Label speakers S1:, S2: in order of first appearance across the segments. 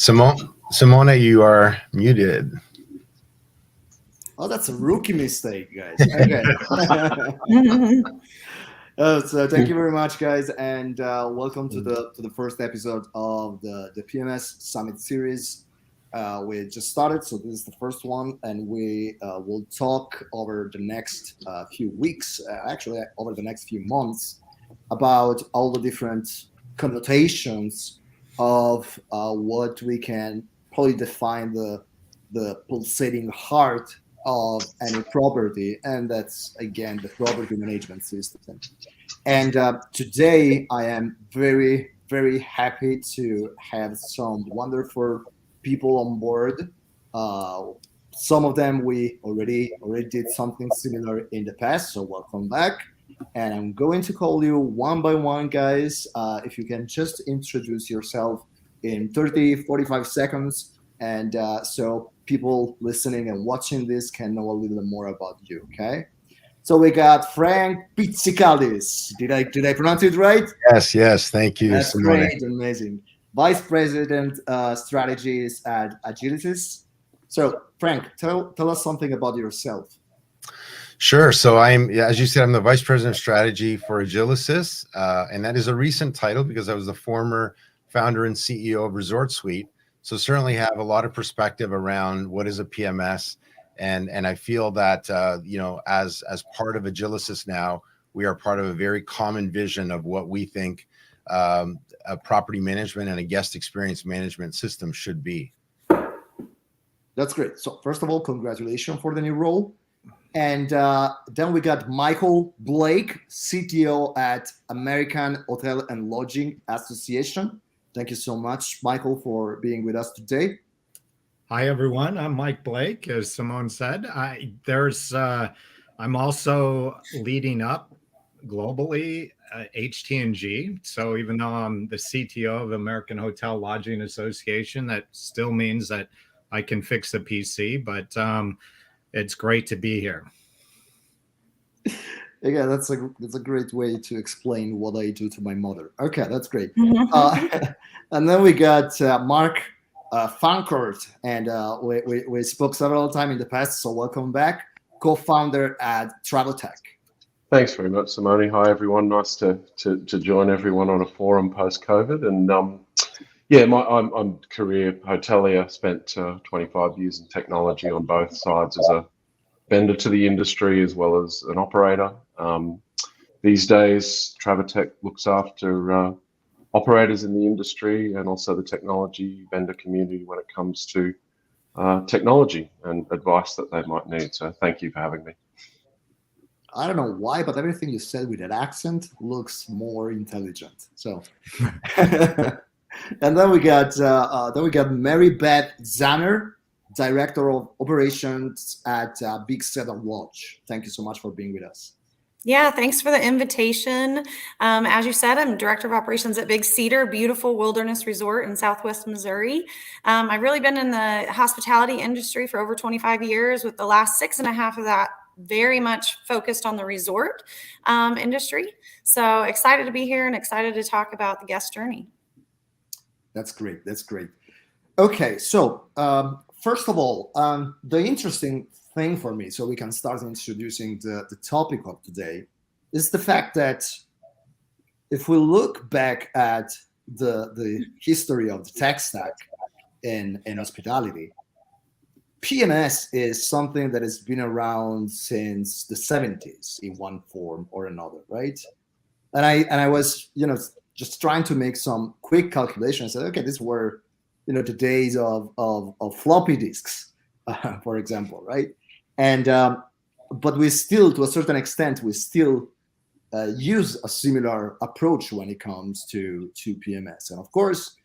S1: Simona, you are muted.
S2: Oh, that's a rookie mistake, guys. Okay. So thank you very much, guys, and welcome to the first episode of the PMS Summit series. We just started, so this is the first one, and we will talk over the next few weeks, actually over the next few months, about all the different connotations of what we can probably define the pulsating heart of any property, and that's again the property management system. And today I am very, very happy to have some wonderful people on board. Uh, some of them we already did something similar in the past, so welcome back. And I'm going to call you one by one, guys. If you can just introduce yourself in 30, 45 seconds, and so people listening and watching this can know a little bit more about you, okay? So we got Frank Pizzicalis. Did I pronounce it right?
S1: Yes. Thank you,
S2: That's
S1: Simone.
S2: great, amazing. Vice President Strategies at Agilysys. So Frank, tell us something about yourself.
S1: Sure. So as you said, I'm the Vice President of Strategy for Agilysys, and that is a recent title because I was the former founder and CEO of Resort Suite. So certainly have a lot of perspective around what is a PMS. And I feel that, as part of Agilysys now, we are part of a very common vision of what we think a property management and a guest experience management system should be.
S2: That's great. So first of all, congratulations for the new role. And then we got Michael Blake, CTO at American Hotel and Lodging Association. Thank you so much, Michael, for being with us today.
S3: Hi, everyone. I'm Mike Blake, as Simone said. I'm also leading up globally HT&G. So even though I'm the CTO of American Hotel Lodging Association, that still means that I can fix the PC, but it's great to be here.
S2: Yeah, that's a great way to explain what I do to my mother. Okay, that's great. And then we got Mark Fancourt, and we spoke several times in the past, so welcome back, co-founder at TravelTech.
S4: Thanks very much, Simone. Hi, everyone. Nice to join everyone on a forum post-COVID. And I'm career hotelier, spent 25 years in technology on both sides as a vendor to the industry as well as an operator. These days, TravelTech looks after operators in the industry and also the technology vendor community when it comes to technology and advice that they might need. So thank you for having me.
S2: I don't know why, but everything you said with that accent looks more intelligent. So, and then we got Mary Beth Zanner, Director of Operations at Big Cedar Lodge. Thank you so much for being with us.
S5: Yeah, thanks for the invitation. As you said, I'm Director of Operations at Big Cedar, beautiful wilderness resort in Southwest Missouri. I've really been in the hospitality industry for over 25 years, with the last 6.5 of that very much focused on the resort industry. So excited to be here and excited to talk about the guest journey.
S2: That's great. Okay, so first of all, the interesting thing for me, so we can start introducing the topic of today, is the fact that if we look back at the history of the tech stack in hospitality, PMS is something that has been around since the 70s in one form or another, right? And I was, just trying to make some quick calculations. Okay, these were, the days of floppy disks, for example, right? And but we still, to a certain extent, use a similar approach when it comes to PMS. And of course,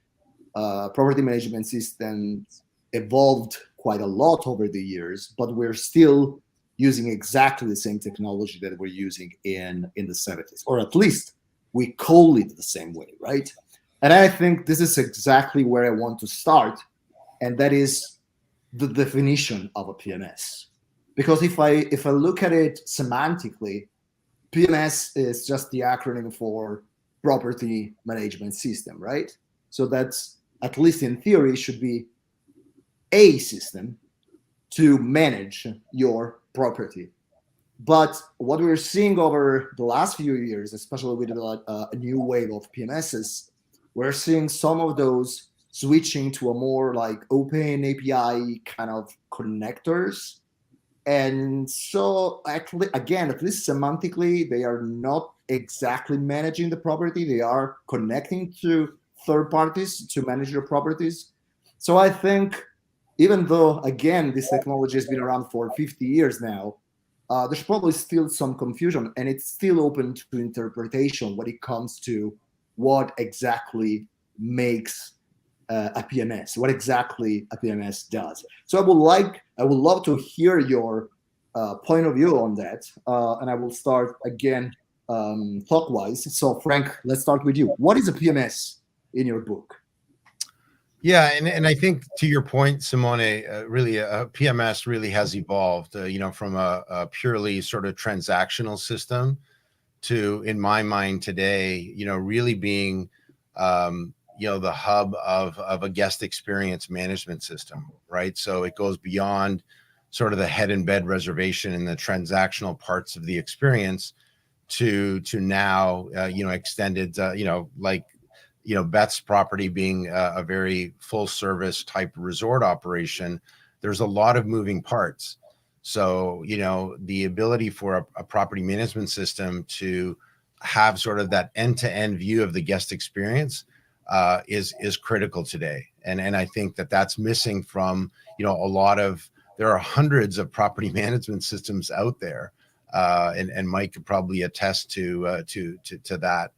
S2: property management systems evolved quite a lot over the years, but we're still using exactly the same technology that we're using in the 70s, or at least we call it the same way, right? And I think this is exactly where I want to start, and that is the definition of a PMS. Because if I look at it semantically, PMS is just the acronym for property management system, right? So that's at least in theory, should be a system to manage your property. But what we're seeing over the last few years, especially with a new wave of PMSs, we're seeing some of those switching to a more like open API kind of connectors. And so actually, again, at least semantically, they are not exactly managing the property. They are connecting to third parties to manage your properties. So I think even though, again, this technology has been around for 50 years now, there's probably still some confusion, and it's still open to interpretation when it comes to what exactly makes a PMS, what exactly a PMS does. So I would love to hear your point of view on that, and I will start again clockwise. So Frank, let's start with you. What is a PMS in your book?
S1: Yeah, and I think to your point, Simone, really a PMS really has evolved, from a purely sort of transactional system to, in my mind today, really being, the hub of a guest experience management system, right? So it goes beyond sort of the head and bed reservation and the transactional parts of the experience to now, extended, Beth's property being a very full service type resort operation. There's a lot of moving parts. So, the ability for a property management system to have sort of that end-to-end view of the guest experience is critical today. And I think that's missing from, there are hundreds of property management systems out there. And Mike could probably attest to that.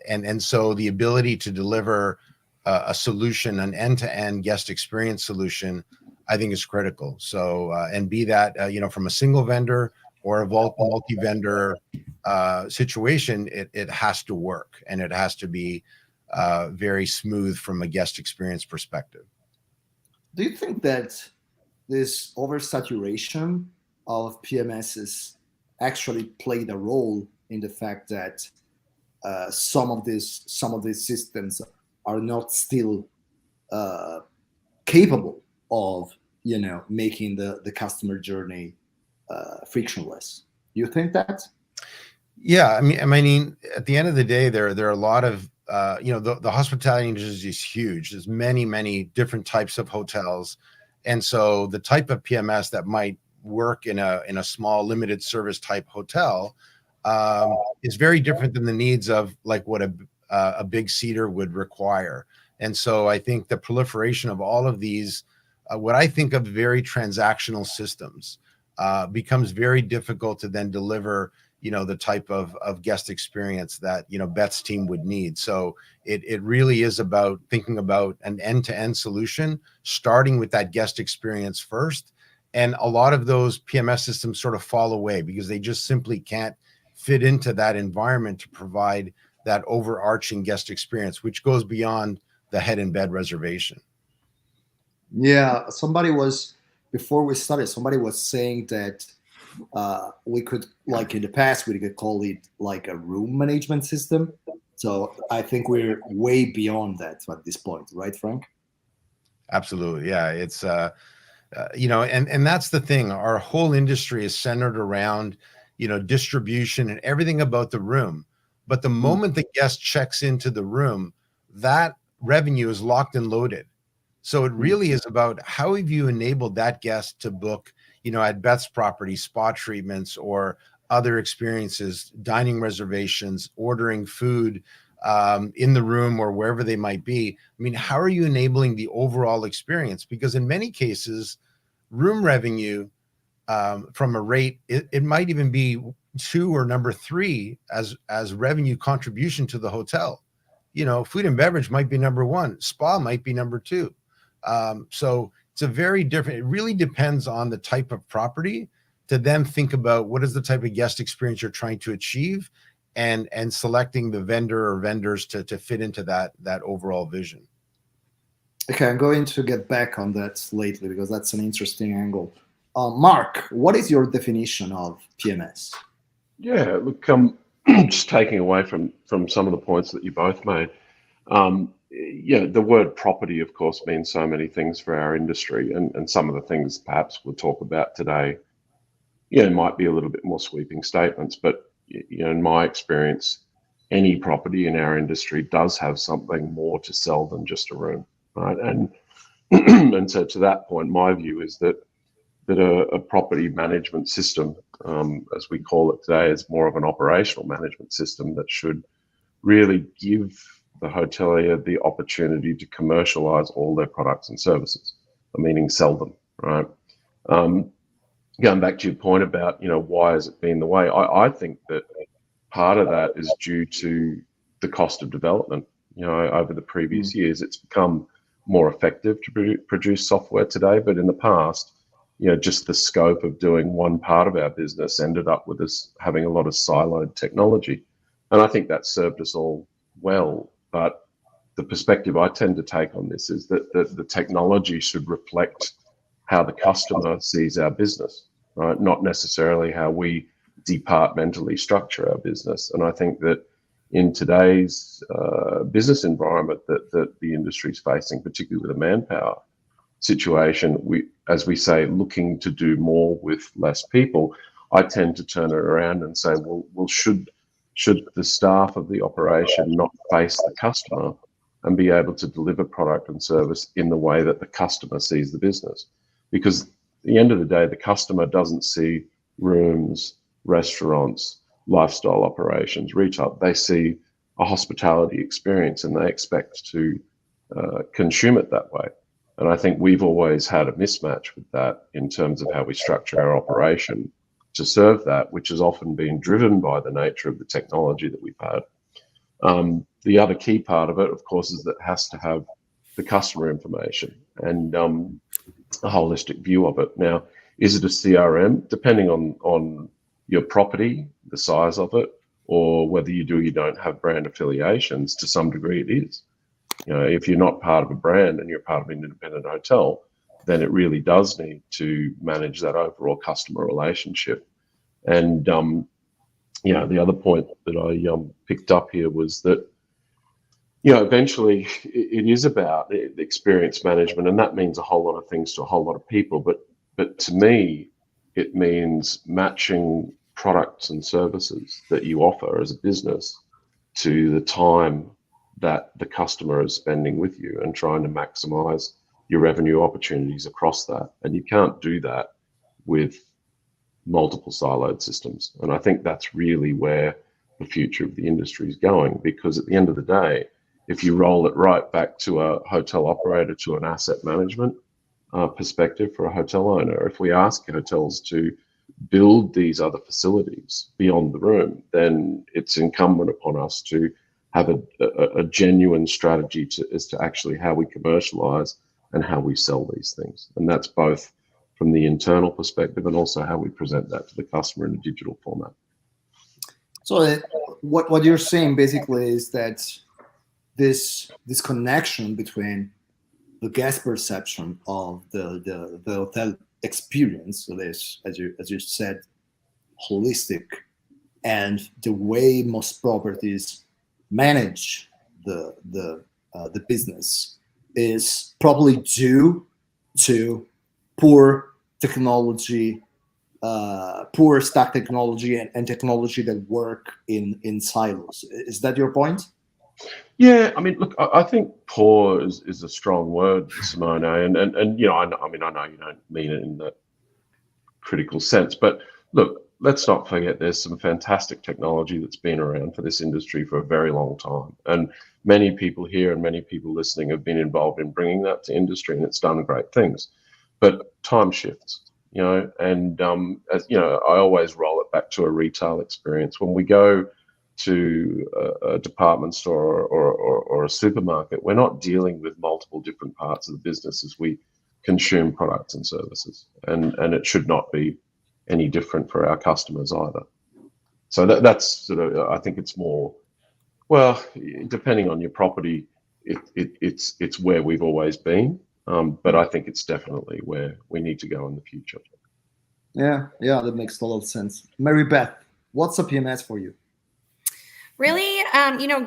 S1: And so the ability to deliver a solution, an end-to-end guest experience solution, I think is critical. So, and be that, from a single vendor or a multi-vendor situation, it has to work, and it has to be very smooth from a guest experience perspective.
S2: Do you think that this oversaturation of PMSs actually played a role in the fact that some of these systems are not still capable of making the customer journey frictionless? You think that?
S1: Yeah, I mean, at the end of the day, there are a lot of the hospitality industry is huge. There's many different types of hotels, and so the type of PMS that might work in a small limited service type hotel is very different than the needs of like what a big cedar would require. And so I think the proliferation of all of these, what I think of very transactional systems, becomes very difficult to then deliver, the type of guest experience that, Beth's team would need. So it really is about thinking about an end-to-end solution, starting with that guest experience first. And a lot of those PMS systems sort of fall away because they just simply can't fit into that environment to provide that overarching guest experience, which goes beyond the head and bed reservation.
S2: Yeah, before we started, somebody was saying that we could, like in the past, we could call it like a room management system. So I think we're way beyond that at this point, right, Frank?
S1: Absolutely. Yeah. It's, and that's the thing. Our whole industry is centered around, distribution and everything about the room. But the moment the guest checks into the room, that revenue is locked and loaded. So it really is about how have you enabled that guest to book, at Beth's property, spa treatments or other experiences, dining reservations, ordering food in the room or wherever they might be. I mean, how are you enabling the overall experience? Because in many cases, room revenue from a rate, it might even be 2 or number 3 as revenue contribution to the hotel. Food and beverage might be number 1, spa might be number 2. So it's a very different, it really depends on the type of property to then think about what is the type of guest experience you're trying to achieve and selecting the vendor or vendors to fit into that overall vision.
S2: Okay, I'm going to get back on that lately because that's an interesting angle. Mark, what is your definition of PMS?
S4: Yeah, look, just taking away from some of the points that you both made, the word property, of course, means so many things for our industry, and some of the things perhaps we'll talk about today, might be a little bit more sweeping statements, but in my experience, any property in our industry does have something more to sell than just a room, right? And and so to that point, my view is that a property management system, as we call it today, is more of an operational management system that should really give the hotelier the opportunity to commercialize all their products and services, meaning sell them, right? Going back to your point about, why has it been the way? I think that part of that is due to the cost of development. Over the previous years, it's become more effective to produce software today, but in the past, just the scope of doing one part of our business ended up with us having a lot of siloed technology. And I think that served us all well. But the perspective I tend to take on this is that the technology should reflect how the customer sees our business, right? Not necessarily how we departmentally structure our business. And I think that in today's business environment that the industry is facing, particularly with the manpower situation, as we say, looking to do more with less people, I tend to turn it around and say, well, should the staff of the operation not face the customer and be able to deliver product and service in the way that the customer sees the business? Because at the end of the day, the customer doesn't see rooms, restaurants, lifestyle operations, retail. They see a hospitality experience and they expect to consume it that way. And I think we've always had a mismatch with that in terms of how we structure our operation to serve that, which has often been driven by the nature of the technology that we've had. The other key part of it, of course, is that it has to have the customer information and a holistic view of it. Now, is it a CRM? Depending on your property, the size of it, or whether you do or you don't have brand affiliations, to some degree it is. If you're not part of a brand and you're part of an independent hotel, then it really does need to manage that overall customer relationship. And the other point that I picked up here was that eventually it is about experience management, and that means a whole lot of things to a whole lot of people. But to me, it means matching products and services that you offer as a business to the time that the customer is spending with you and trying to maximize your revenue opportunities across that. And you can't do that with multiple siloed systems. And I think that's really where the future of the industry is going, because at the end of the day, if you roll it right back to a hotel operator, to an asset management perspective for a hotel owner, if we ask hotels to build these other facilities beyond the room, then it's incumbent upon us to have a genuine strategy as to actually how we commercialize and how we sell these things. And that's both from the internal perspective and also how we present that to the customer in a digital format.
S2: So what you're saying basically is that this connection between the guest perception of the hotel experience, so this, as you said, holistic, and the way most properties manage the business is probably due to poor technology, poor stack technology, and technology that work in silos. Is that your point?
S4: Yeah, I mean, look, I think poor is a strong word, Simone, and I know you don't mean it in that critical sense, but look, let's not forget there's some fantastic technology that's been around for this industry for a very long time, and many people here and many people listening have been involved in bringing that to industry, and it's done great things. But time shifts, and as I always roll it back to a retail experience. When we go to a department store or a supermarket, we're not dealing with multiple different parts of the business as we consume products and services, and it should not be any different for our customers either. So that's sort of, I think it's more, well, depending on your property, it's where we've always been, but I think it's definitely where we need to go in the future.
S2: Yeah, that makes a lot of sense. Mary Beth, what's a PMS for you?
S5: Really,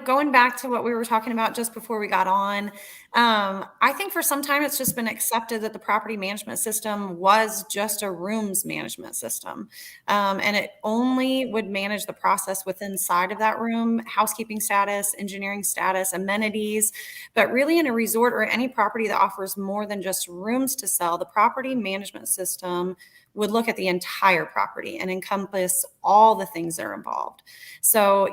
S5: going back to what we were talking about just before we got on, I think for some time it's just been accepted that the property management system was just a rooms management system. And it only would manage the process within inside of that room, housekeeping status, engineering status, amenities. But really, in a resort or any property that offers more than just rooms to sell, the property management system would look at the entire property and encompass all the things that are involved. So,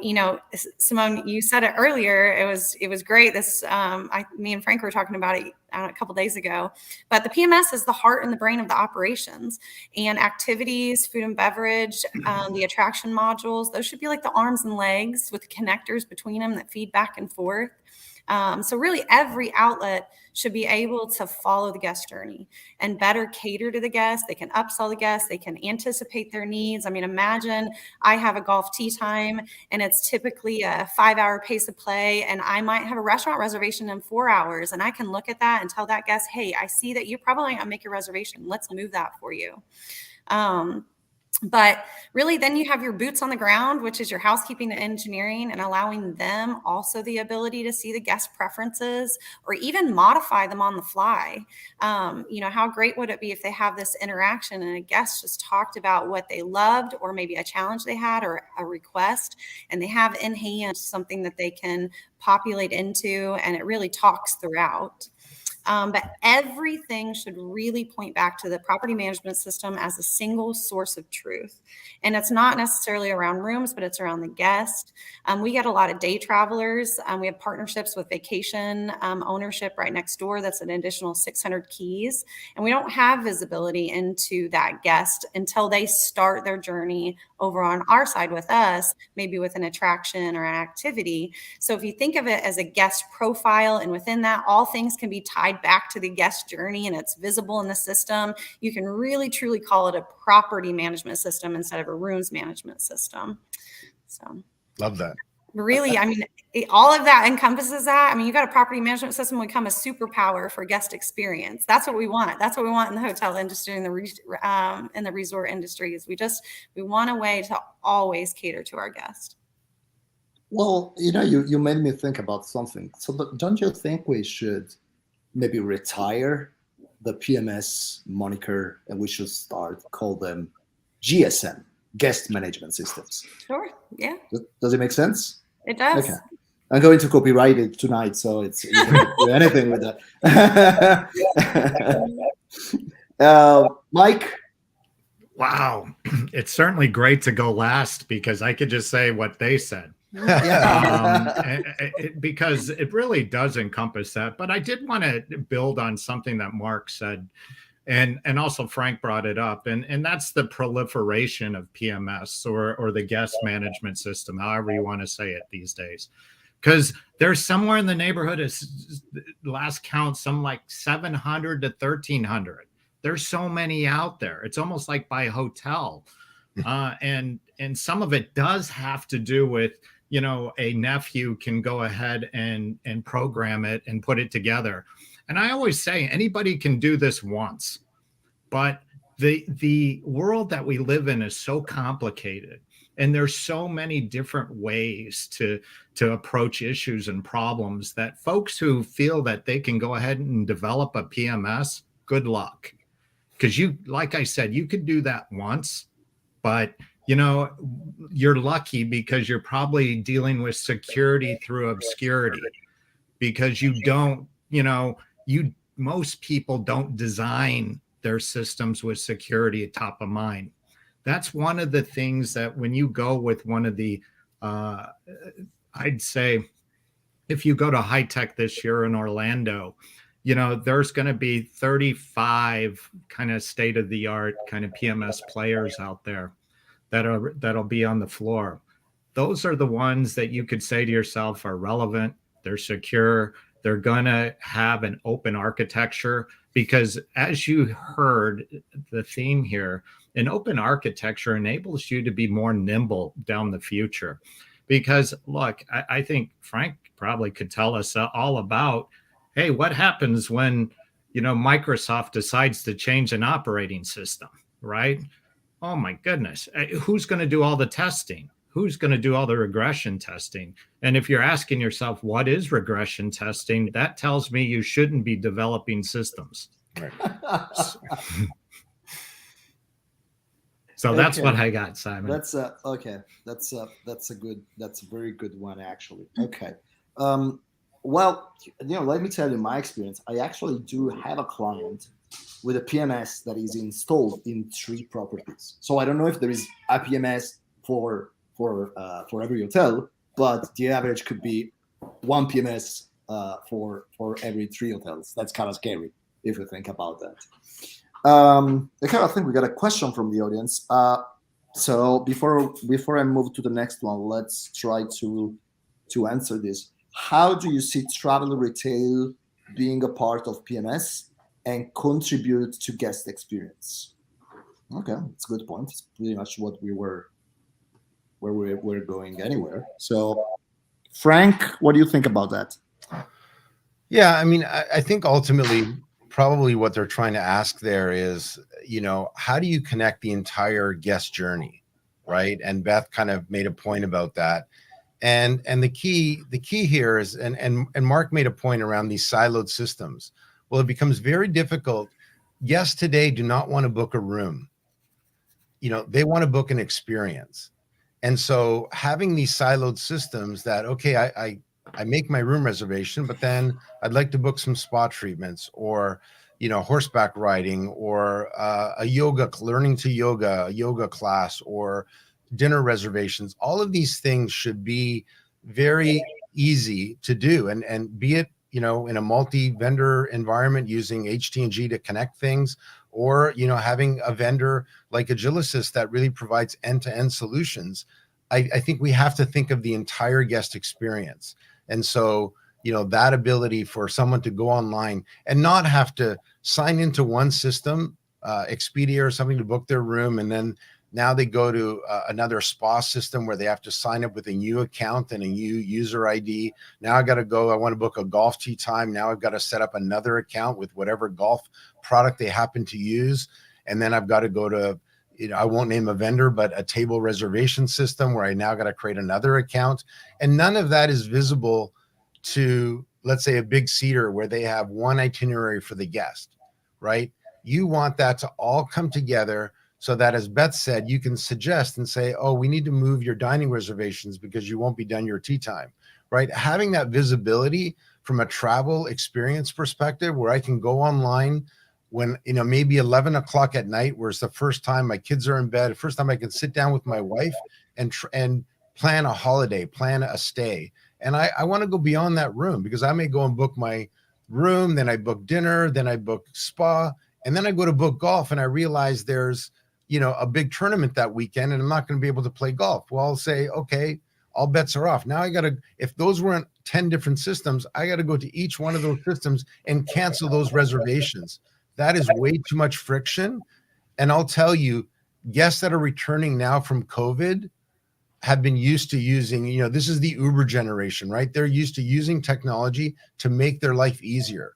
S5: Simone, you said it earlier. It was great. Me and Frank were talking about it a couple days ago. But the PMS is the heart and the brain of the operations, and activities, food and beverage, the attraction modules. Those should be like the arms and legs with the connectors between them that feed back and forth. So really every outlet should be able to follow the guest journey and better cater to the guests. They can upsell the guests. They can anticipate their needs. I mean, imagine I have a golf tee time and it's typically a 5-hour pace of play, and I might have a restaurant reservation in 4 hours, and I can look at that and tell that guest, hey, I see that you're probably not gonna make your reservation. Let's move that for you. But really, then you have your boots on the ground, which is your housekeeping and engineering, and allowing them also the ability to see the guest preferences or even modify them on the fly. How great would it be if they have this interaction and a guest just talked about what they loved or maybe a challenge they had or a request, and they have in hand something that they can populate into, and it really talks throughout. But everything should really point back to the property management system as a single source of truth. And it's not necessarily around rooms, but it's around the guest. We get a lot of day travelers. We have partnerships with vacation ownership right next door. That's an additional 600 keys. And we don't have visibility into that guest until they start their journey over on our side with us, maybe with an attraction or an activity. So if you think of it as a guest profile, and within that, all things can be tied back to the guest journey and it's visible in the system, you can really truly call it a property management system instead of a rooms management system. So
S1: love that.
S5: Really, I mean, all of that encompasses that. I mean, you got a property management system will become a superpower for guest experience. That's what we want. That's what we want in the hotel industry and in the resort industry. Is we want a way to always cater to our guest.
S2: Well, you made me think about something. So don't you think we should maybe retire the PMS moniker and we should call them GSM, guest management systems? Sure.
S5: Yeah.
S2: Does it make sense?
S5: It does.
S2: Okay. I'm going to copyright it tonight, so you can do anything with that. Mike?
S3: Wow. It's certainly great to go last because I could just say what they said. Because it really does encompass that. But I did want to build on something that Mark said, and also Frank brought it up, and that's the proliferation of PMS or the guest management system, however you want to say it these days. Because there's somewhere in the neighborhood, last count, some like 700 to 1,300. There's so many out there. It's almost like by hotel. And some of it does have to do with, a nephew can go ahead and program it and put it together. And I always say anybody can do this once, but the world that we live in is so complicated, and there's so many different ways to approach issues and problems that folks who feel that they can go ahead and develop a PMS, good luck. Because like I said, you could do that once, but you're lucky because you're probably dealing with security through obscurity, because most people don't design their systems with security at top of mind. That's one of the things that when you go with one of the, I'd say, if you go to High Tech this year in Orlando, there's going to be 35 kind of state-of-the-art kind of PMS players out there that'll be on the floor. Those are the ones that you could say to yourself are relevant, they're secure, they're going to have an open architecture, because as you heard the theme here, an open architecture enables you to be more nimble down the future. Because look, I think Frank probably could tell us all about, hey, what happens when, Microsoft decides to change an operating system, right? Oh my goodness. Who's going to do all the testing? who's going to do all the regression testing? And if you're asking yourself, what is regression testing? That tells me you shouldn't be developing systems.
S1: Right.
S3: So that's
S2: Okay.
S3: what I got, Simon.
S2: That's okay. That's a very good one, actually. Okay. Well, let me tell you my experience. I actually do have a client with a PMS that is installed in 3 properties. So I don't know if there is a PMS for every hotel, but the average could be 1 PMS for every 3 hotels. That's kind of scary if you think about that. Okay, I think we got a question from the audience. So before I move to the next one, let's try to answer this. How do you see travel retail being a part of PMS and contribute to guest experience? Okay, that's a good point. It's pretty much where we're going anywhere. So, Frank, what do you think about that?
S1: Yeah, I mean, I think ultimately, probably what they're trying to ask there is, how do you connect the entire guest journey, right? And Beth kind of made a point about that. And the key here is, and Mark made a point around these siloed systems. Well, it becomes very difficult. Guests today do not want to book a room. They want to book an experience. And so having these siloed systems that, okay, I make my room reservation, but then I'd like to book some spa treatments or, horseback riding or a learning to yoga, a yoga class or dinner reservations. All of these things should be very easy to do. And be it, in a multi-vendor environment using HT&G to connect things, or, having a vendor like Agilysys that really provides end-to-end solutions. I think we have to think of the entire guest experience. And so, that ability for someone to go online and not have to sign into one system, Expedia or something, to book their room, and then now they go to another spa system where they have to sign up with a new account and a new user ID. Now I got to go, I want to book a golf tee time. Now I've got to set up another account with whatever golf product they happen to use. And then I've got to go to, I won't name a vendor, but a table reservation system where I now got to create another account. And none of that is visible to, let's say, a big Cedar where they have one itinerary for the guest, right? You want that to all come together so that, as Beth said, you can suggest and say, oh, we need to move your dining reservations because you won't be done your tea time, right? Having that visibility from a travel experience perspective where I can go online when, maybe 11 o'clock at night, where it's the first time my kids are in bed, first time I can sit down with my wife and plan a holiday, plan a stay. And I want to go beyond that room because I may go and book my room, then I book dinner, then I book spa, and then I go to book golf and I realize there's, a big tournament that weekend and I'm not going to be able to play golf. Well, I'll say, okay, all bets are off. Now I got to, if those weren't 10 different systems, I got to go to each one of those systems and cancel those reservations. That is way too much friction. And I'll tell you, guests that are returning now from COVID have been used to using, this is the Uber generation, right? They're used to using technology to make their life easier.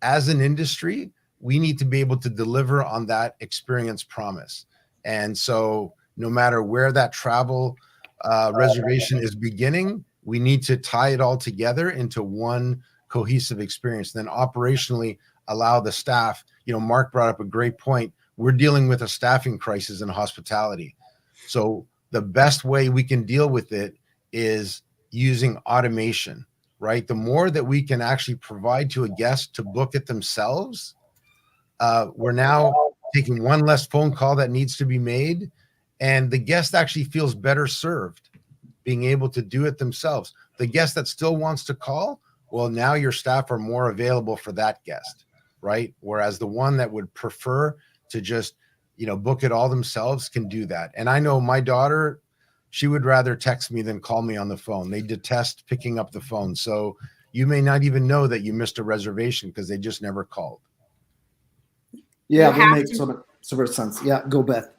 S1: As an industry, we need to be able to deliver on that experience promise. And so no matter where that travel reservation is beginning, we need to tie it all together into one cohesive experience. Then operationally allow the staff, Mark brought up a great point. We're dealing with a staffing crisis in hospitality. So the best way we can deal with it is using automation, right? The more that we can actually provide to a guest to book it themselves, we're now taking one less phone call that needs to be made, and the guest actually feels better served being able to do it themselves. The guest that still wants to call, well, now your staff are more available for that guest, right? Whereas the one that would prefer to just, book it all themselves can do that. And I know my daughter, she would rather text me than call me on the phone. They detest picking up the phone. So you may not even know that you missed a reservation because they just never called.
S2: Yeah, that makes so much sense. Yeah, go Beth.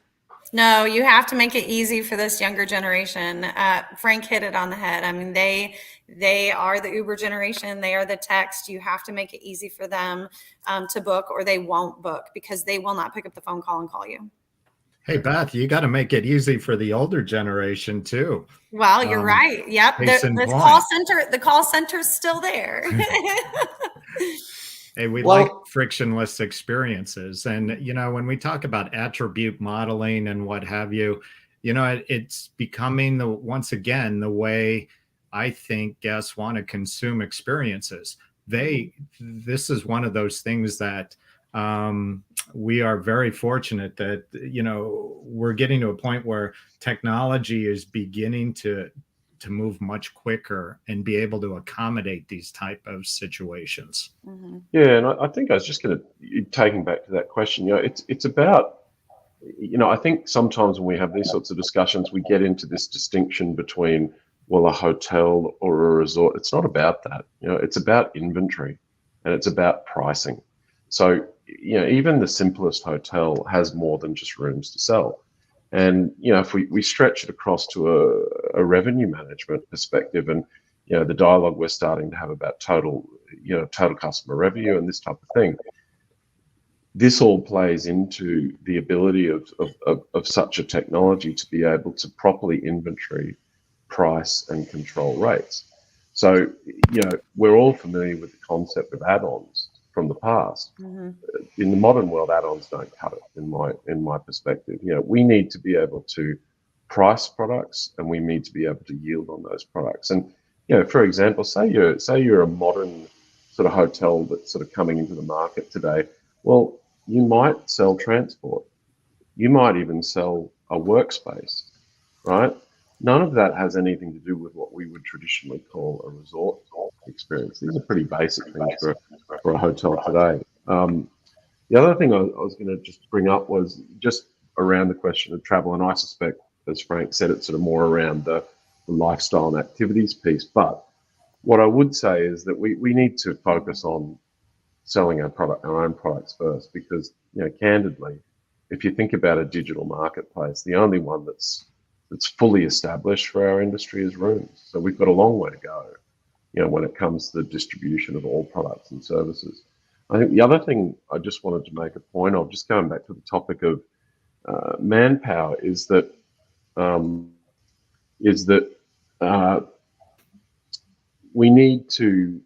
S5: No, you have to make it easy for this younger generation. Frank hit it on the head. I mean, they are the Uber generation. They are the text. You have to make it easy for them to book, or they won't book because they will not pick up the phone call and call you.
S3: Hey, Beth, you got to make it easy for the older generation too.
S5: Well, you're right. Yep.
S3: Case in
S5: The
S3: point.
S5: call center's still there.
S3: Hey, we
S2: Well-
S3: like frictionless experiences. And, when we talk about attribute modeling and what have you, it's becoming once again, the way I think guests want to consume experiences. This is one of those things that we are very fortunate that, we're getting to a point where technology is beginning to move much quicker and be able to accommodate these type of situations.
S5: Mm-hmm.
S4: Yeah, and I think I was just going to, taking back to that question, it's about, I think sometimes when we have these sorts of discussions, we get into this distinction between, well, a hotel or a resort. It's not about that. It's about inventory and it's about pricing. So, even the simplest hotel has more than just rooms to sell. And, if we stretch it across to a revenue management perspective and, the dialogue we're starting to have about total customer revenue and this type of thing, this all plays into the ability of such a technology to be able to properly inventory, price, and control rates. So, we're all familiar with the concept of add-ons from the past.
S5: Mm-hmm.
S4: In the modern world, add-ons don't cut it, in my perspective. We need to be able to price products and we need to be able to yield on those products. And, for example, say you're a modern sort of hotel that's sort of coming into the market today. Well, you might sell transport. You might even sell a workspace, right? None of that has anything to do with what we would traditionally call a resort experience. These are pretty basic things for a hotel today. The other thing I was going to just bring up was just around the question of travel, and I suspect, as Frank said, it's sort of more around the lifestyle and activities piece. But what I would say is that we need to focus on selling our own products first, because, candidly, if you think about a digital marketplace, the only one that's fully established for our industry is rooms. So we've got a long way to go, when it comes to the distribution of all products and services. I think the other thing I just wanted to make a point of, just going back to the topic of manpower, is that we need to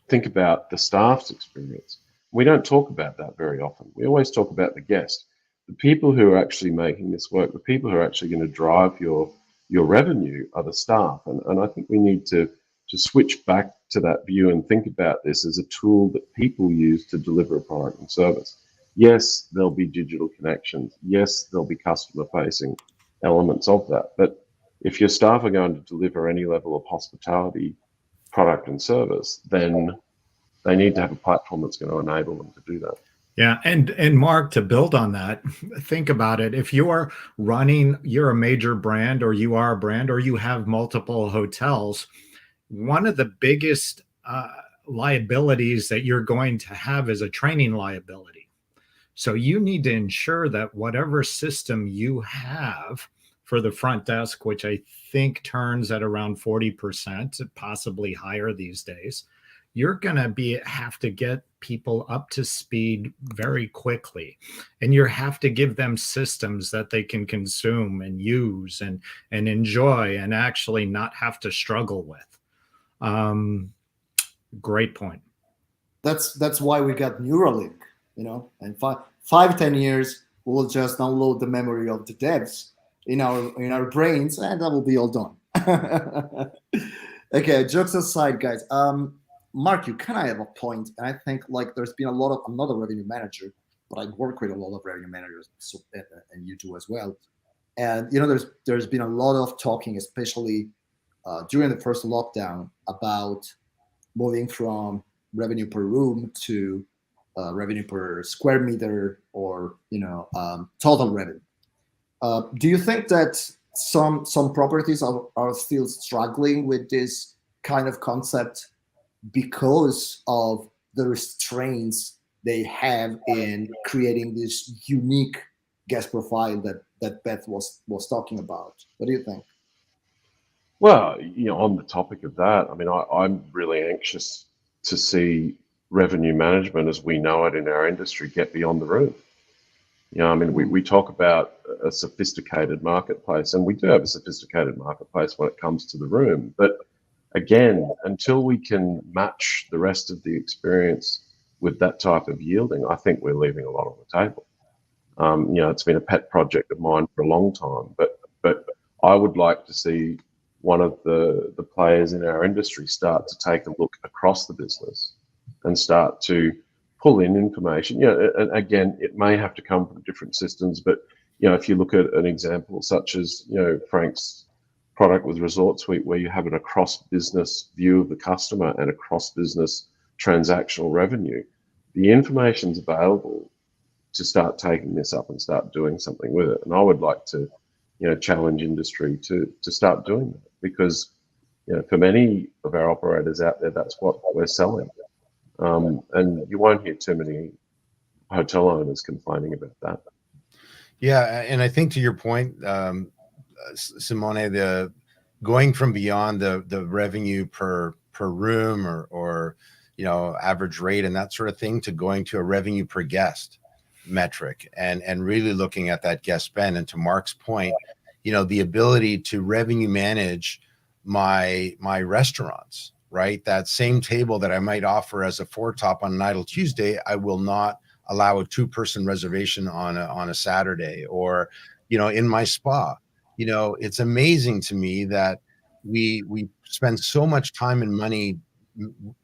S4: think about the staff's experience. We don't talk about that very often. We always talk about the guest. The people who are actually making this work, the people who are actually going to drive your revenue are the staff. And I think we need to switch back to that view and think about this as a tool that people use to deliver a product and service. Yes, there'll be digital connections. Yes, there'll be customer-facing elements of that. But if your staff are going to deliver any level of hospitality, product and service, then they need to have a platform that's going to enable them to do that.
S3: Yeah. And Mark, to build on that, think about it. If you're a major brand, or you are a brand, or you have multiple hotels, one of the biggest liabilities that you're going to have is a training liability. So you need to ensure that whatever system you have for the front desk, which I think turns at around 40%, possibly higher these days, you're going to have to get people up to speed very quickly. And you have to give them systems that they can consume and use and enjoy and actually not have to struggle with. Great point.
S2: That's why we got Neuralink, and 5-10 years, we'll just download the memory of the devs in our brains, and that will be all done. Okay, jokes aside, guys. Mark, you kind of have a point, and I think there's been I'm not a revenue manager, but I work with a lot of revenue managers, and you do as well. And there's been a lot of talking, especially during the first lockdown, about moving from revenue per room to revenue per square meter, or total revenue. Do you think that some properties are still struggling with this kind of concept because of the restraints they have in creating this unique guest profile that Beth was talking about? What do you think?
S4: Well, on the topic of that, I mean, I'm really anxious to see revenue management as we know it in our industry get beyond the room. You know, I mean, we talk about a sophisticated marketplace, and we do have a sophisticated marketplace when it comes to the room. But again, until we can match the rest of the experience with that type of yielding, I think we're leaving a lot on the table. You know, it's been a pet project of mine for a long time, but I would like to see one of the players in our industry start to take a look across the business and start to pull in information. You know, and again, it may have to come from different systems, but you know, if you look at an example such as, you know, Frank's product with Resort Suite, where you have an across business view of the customer and across business transactional revenue, the information's available to start taking this up and start doing something with it. And I would like to, you know, challenge industry to start doing that, because, you know, for many of our operators out there, that's what we're selling. And you won't hear too many hotel owners complaining about that.
S1: Yeah, and I think to your point, Simone, the going from beyond the revenue per room or you know, average rate and that sort of thing, to going to a revenue per guest metric and really looking at that guest spend. And to Mark's point, you know, the ability to revenue manage my restaurants, right? That same table that I might offer as a four top on an idle Tuesday, I will not allow a 2-person reservation on a Saturday. Or, you know, in my spa, you know, it's amazing to me that we spend so much time and money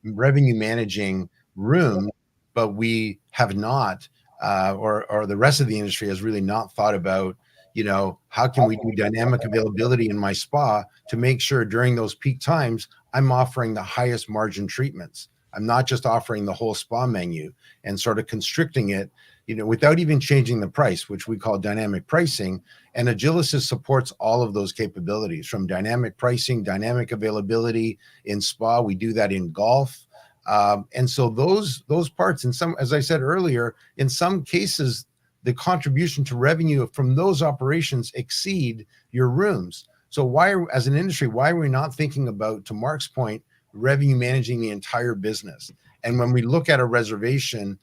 S1: revenue managing room, but we have not, or the rest of the industry has really not thought about, you know, how can we do dynamic availability in my spa to make sure during those peak times I'm offering the highest margin treatments. I'm not just offering the whole spa menu and sort of constricting it, you know, without even changing the price, which we call dynamic pricing. And Agilysys supports all of those capabilities, from dynamic pricing, dynamic availability in spa. We do that in golf. And so those parts, in some, as I said earlier, in some cases, the contribution to revenue from those operations exceed your rooms. So as an industry, why are we not thinking about, to Mark's point, revenue managing the entire business? And when we look at a reservation,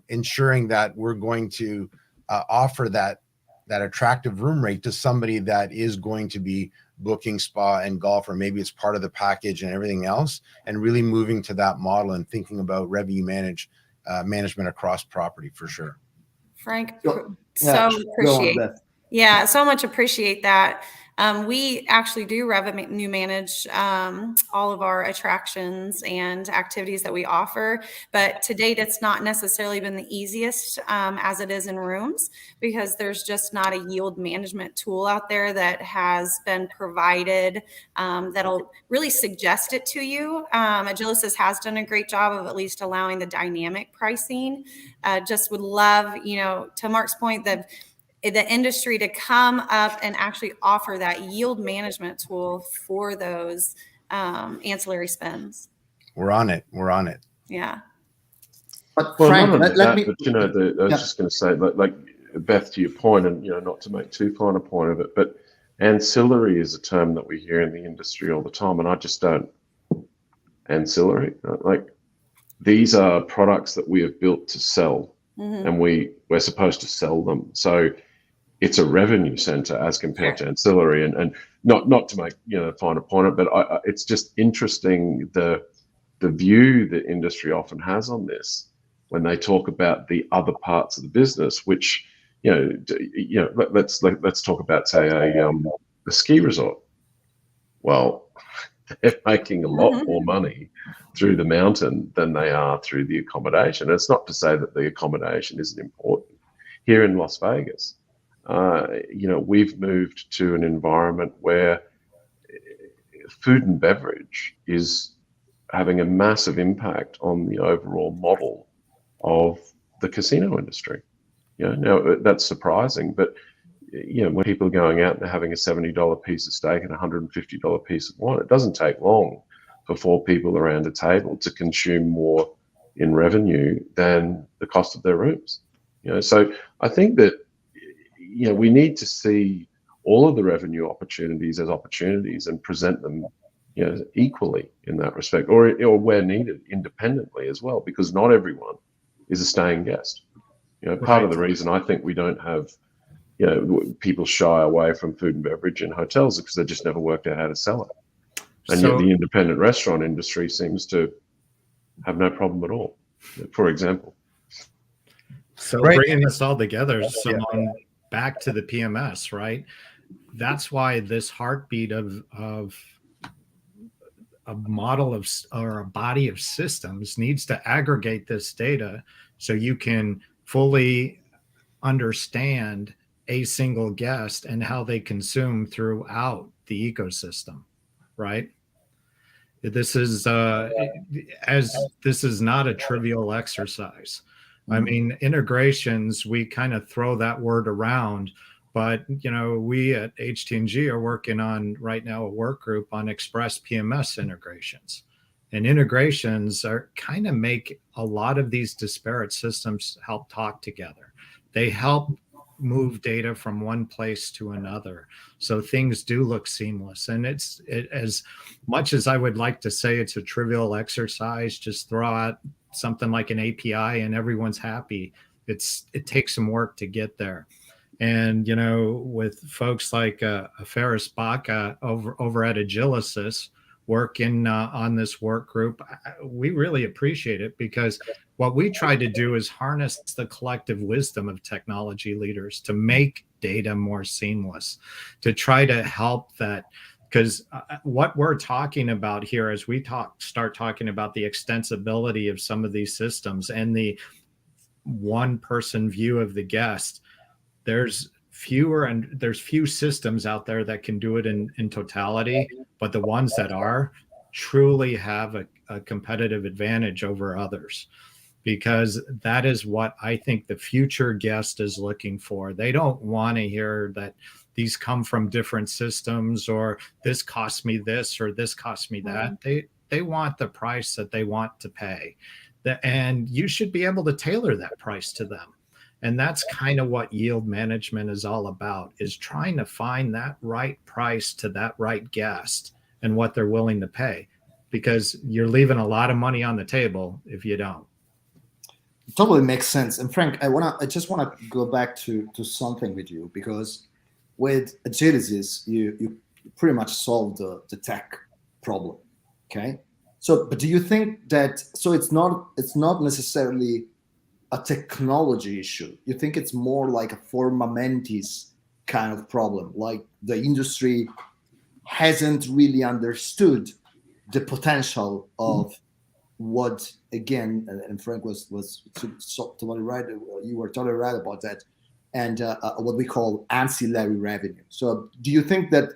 S1: ensuring that we're going to offer that attractive room rate to somebody that is going to be booking spa and golf, or maybe it's part of the package and everything else, and really moving to that model and thinking about revenue management across property for sure.
S5: Frank,
S2: Yeah,
S5: so appreciate. Yeah, so much appreciate that. We actually do revenue manage all of our attractions and activities that we offer, but to date, it's not necessarily been the easiest as it is in rooms, because there's just not a yield management tool out there that has been provided that'll really suggest it to you. Agilysys has done a great job of at least allowing the dynamic pricing. Just would love, you know, to Mark's point, that the industry to come up and actually offer that yield management tool for those ancillary spends.
S1: We're on it.
S5: Yeah.
S2: But
S4: Well,
S2: Frank,
S4: not only
S2: let
S4: that,
S2: me.
S4: but you know, I was just going to say, like Beth, to your point, and you know, not to make too fine a point of it, but ancillary is a term that we hear in the industry all the time, and I just don't. Ancillary, like, these are products that we have built to sell, and we're supposed to sell them. So it's a revenue center as compared to ancillary, and not to make, you know, fine a point of it, but it's just interesting the view the industry often has on this when they talk about the other parts of the business, which, you know, let's talk about, say, a ski resort. Well, they're making a lot more money through the mountain than they are through the accommodation. And it's not to say that the accommodation isn't important. Here in Las Vegas, you know, we've moved to an environment where food and beverage is having a massive impact on the overall model of the casino industry. You know, now that's surprising, but you know, when people are going out and they're having a $70 piece of steak and a $150 piece of wine, it doesn't take long for 4 people around a table to consume more in revenue than the cost of their rooms. You know, so I think that, you know, we need to see all of the revenue opportunities as opportunities and present them, you know, equally in that respect, or where needed, independently as well, because not everyone is a staying guest. Part of the reason I think we don't have, people shy away from food and beverage in hotels is because they just never worked out how to sell it. And yet the independent restaurant industry seems to have no problem at all, for example.
S3: So bringing this all together, Simone, back to the PMS, right? That's why this heartbeat of a model of, or a body of systems needs to aggregate this data so you can fully understand a single guest and how they consume throughout the ecosystem, right? This is this is not a trivial exercise. I mean, integrations, we kind of throw that word around, but we at HT&G are working on right now a work group on express PMS integrations. And integrations are kind of make a lot of these disparate systems help talk together. They help move data from one place to another, so things do look seamless. And as much as I would like to say it's a trivial exercise, just throw out something like an API and everyone's happy. It takes some work to get there. And with folks like Ferris Baca over at Agilysys working on this work group, we really appreciate it, because what we try to do is harness the collective wisdom of technology leaders to make data more seamless, to try to help that. Because what we're talking about here, as we start talking about the extensibility of some of these systems and the one-person view of the guest, there's few systems out there that can do it in totality, but the ones that are truly have a competitive advantage over others, because that is what I think the future guest is looking for. They don't want to hear that these come from different systems, or this costs me this, or this costs me that. They want the price that they want to pay. And you should be able to tailor that price to them. And that's kind of what yield management is all about, is trying to find that right price to that right guest and what they're willing to pay, because you're leaving a lot of money on the table if you don't.
S2: It totally makes sense. And Frank, I just want to go back to something with you, because with Agilysys, you pretty much solved the tech problem. Okay. So, but do you think that, so it's not necessarily a technology issue? You think it's more like a forma mentis kind of problem, like the industry hasn't really understood the potential of what, again, and Frank was totally right. You were totally right about that, and what we call ancillary revenue. So, do you think that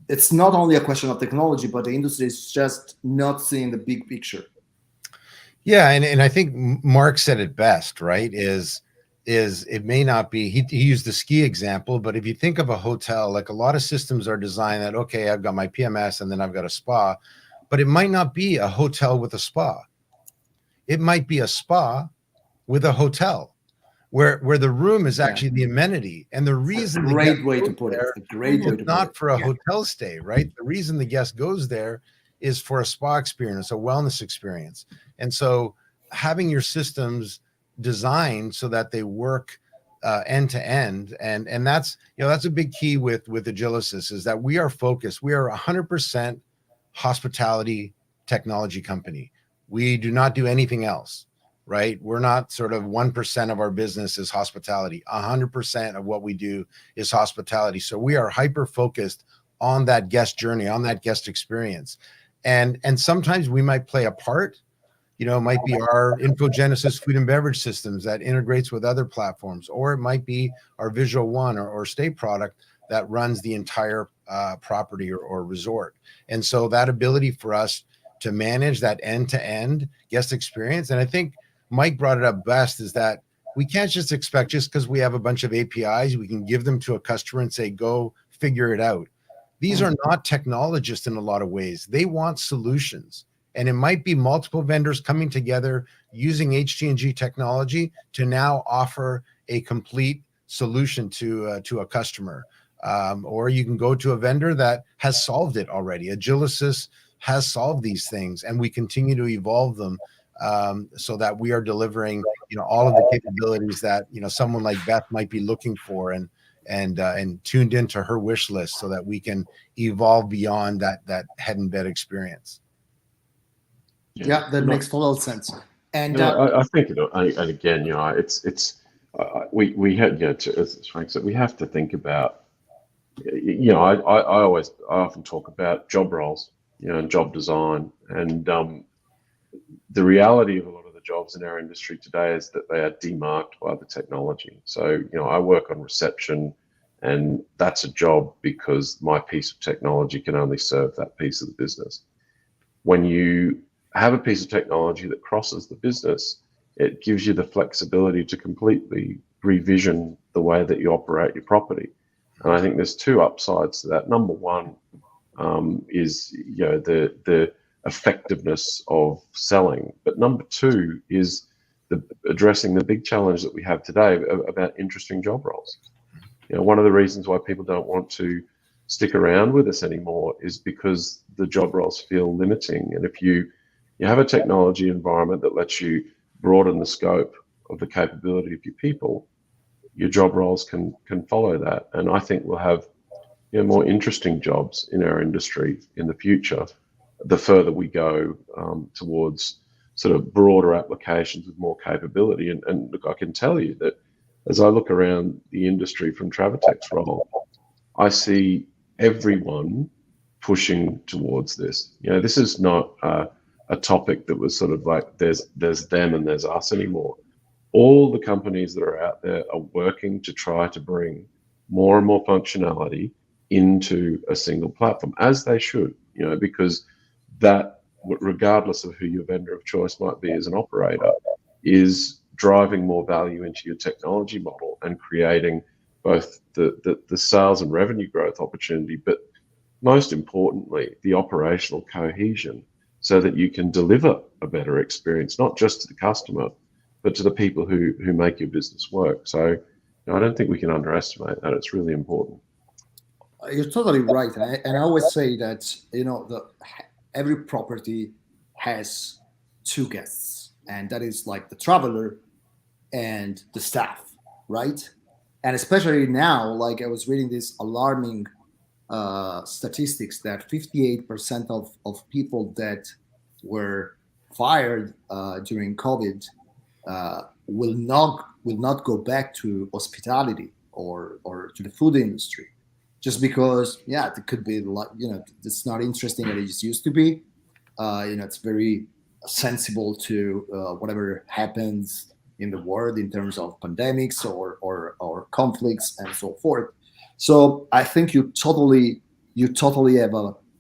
S2: it's not only a question of technology, but the industry is just not seeing the big picture?
S1: Yeah, and I think Mark said it best, right? Is it may not be, he used the ski example, but if you think of a hotel, like a lot of systems are designed that, okay, I've got my PMS and then I've got a spa, but it might not be a hotel with a spa. It might be a spa with a hotel, where the room is actually the amenity. And the reason
S2: great way to put it. A great way to put it.
S1: Not for a hotel stay, right? The reason the guest goes there is for a spa experience, a wellness experience. And so having your systems designed so that they work end to end, and that's that's a big key with Agilysys, is that we are focused. We are 100% hospitality technology company. We do not do anything else, right? We're not sort of 1% of our business is hospitality. 100% of what we do is hospitality. So we are hyper focused on that guest journey, on that guest experience. And sometimes we might play a part, it might be our Infogenesis food and beverage systems that integrates with other platforms, or it might be our Visual One or Stay product that runs the entire property or resort. And so that ability for us to manage that end-to-end guest experience, and I think Mike brought it up best, is that we can't just expect, just because we have a bunch of APIs, we can give them to a customer and say, go figure it out. These are not technologists in a lot of ways. They want solutions. And it might be multiple vendors coming together using HT&G technology to now offer a complete solution to a customer. Or you can go to a vendor that has solved it already. Agilysys has solved these things, and we continue to evolve them so that we are delivering, all of the capabilities that, someone like Beth might be looking for, and tuned into her wish list, so that we can evolve beyond that head and bed experience.
S2: Yeah, that makes total sense. And
S4: I think, and again, we had, as Frank said, we have to think about, I often talk about job roles, and job design, and the reality of a lot of the jobs in our industry today is that they are demarked by the technology. So, I work on reception, and that's a job because my piece of technology can only serve that piece of the business. When you have a piece of technology that crosses the business, it gives you the flexibility to completely revision the way that you operate your property. And I think there's two upsides to that. Number one is the effectiveness of selling, but number two is addressing the big challenge that we have today about interesting job roles. One of the reasons why people don't want to stick around with us anymore is because the job roles feel limiting. And if you have a technology environment that lets you broaden the scope of the capability of your people, your job roles can follow that. And I think we'll have more interesting jobs in our industry in the future, the further we go towards sort of broader applications with more capability. And look, I can tell you that as I look around the industry from Travatech's role, I see everyone pushing towards this. This is not a topic that was sort of like there's them and there's us anymore. All the companies that are out there are working to try to bring more and more functionality into a single platform, as they should, because that, regardless of who your vendor of choice might be as an operator, is driving more value into your technology model and creating both the sales and revenue growth opportunity, but most importantly, the operational cohesion, so that you can deliver a better experience, not just to the customer, but to the people who make your business work. So I don't think we can underestimate that. It's really important.
S2: You're totally right. And I always say that, every property has two guests, and that is like the traveler and the staff, right? And especially now, like I was reading this alarming statistics that 58% of people that were fired during COVID will not go back to hospitality or to the food industry, just because it could be it's not interesting as it used to be. It's very sensible to whatever happens in the world in terms of pandemics or conflicts and so forth. So I think you totally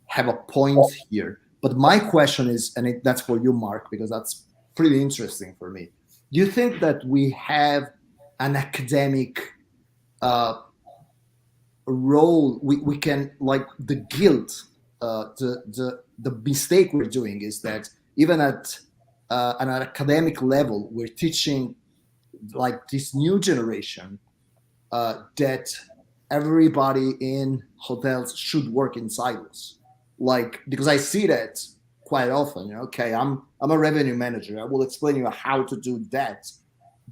S2: have a point here. But my question is, and that's for you, Mark, because that's pretty interesting for me. Do you think that we have an academic role? We can, like, the guilt, the mistake we're doing is that even at an academic level, we're teaching like this new generation that everybody in hotels should work in silos. Like, because I see that quite often. Okay, I'm a revenue manager. I will explain you how to do that,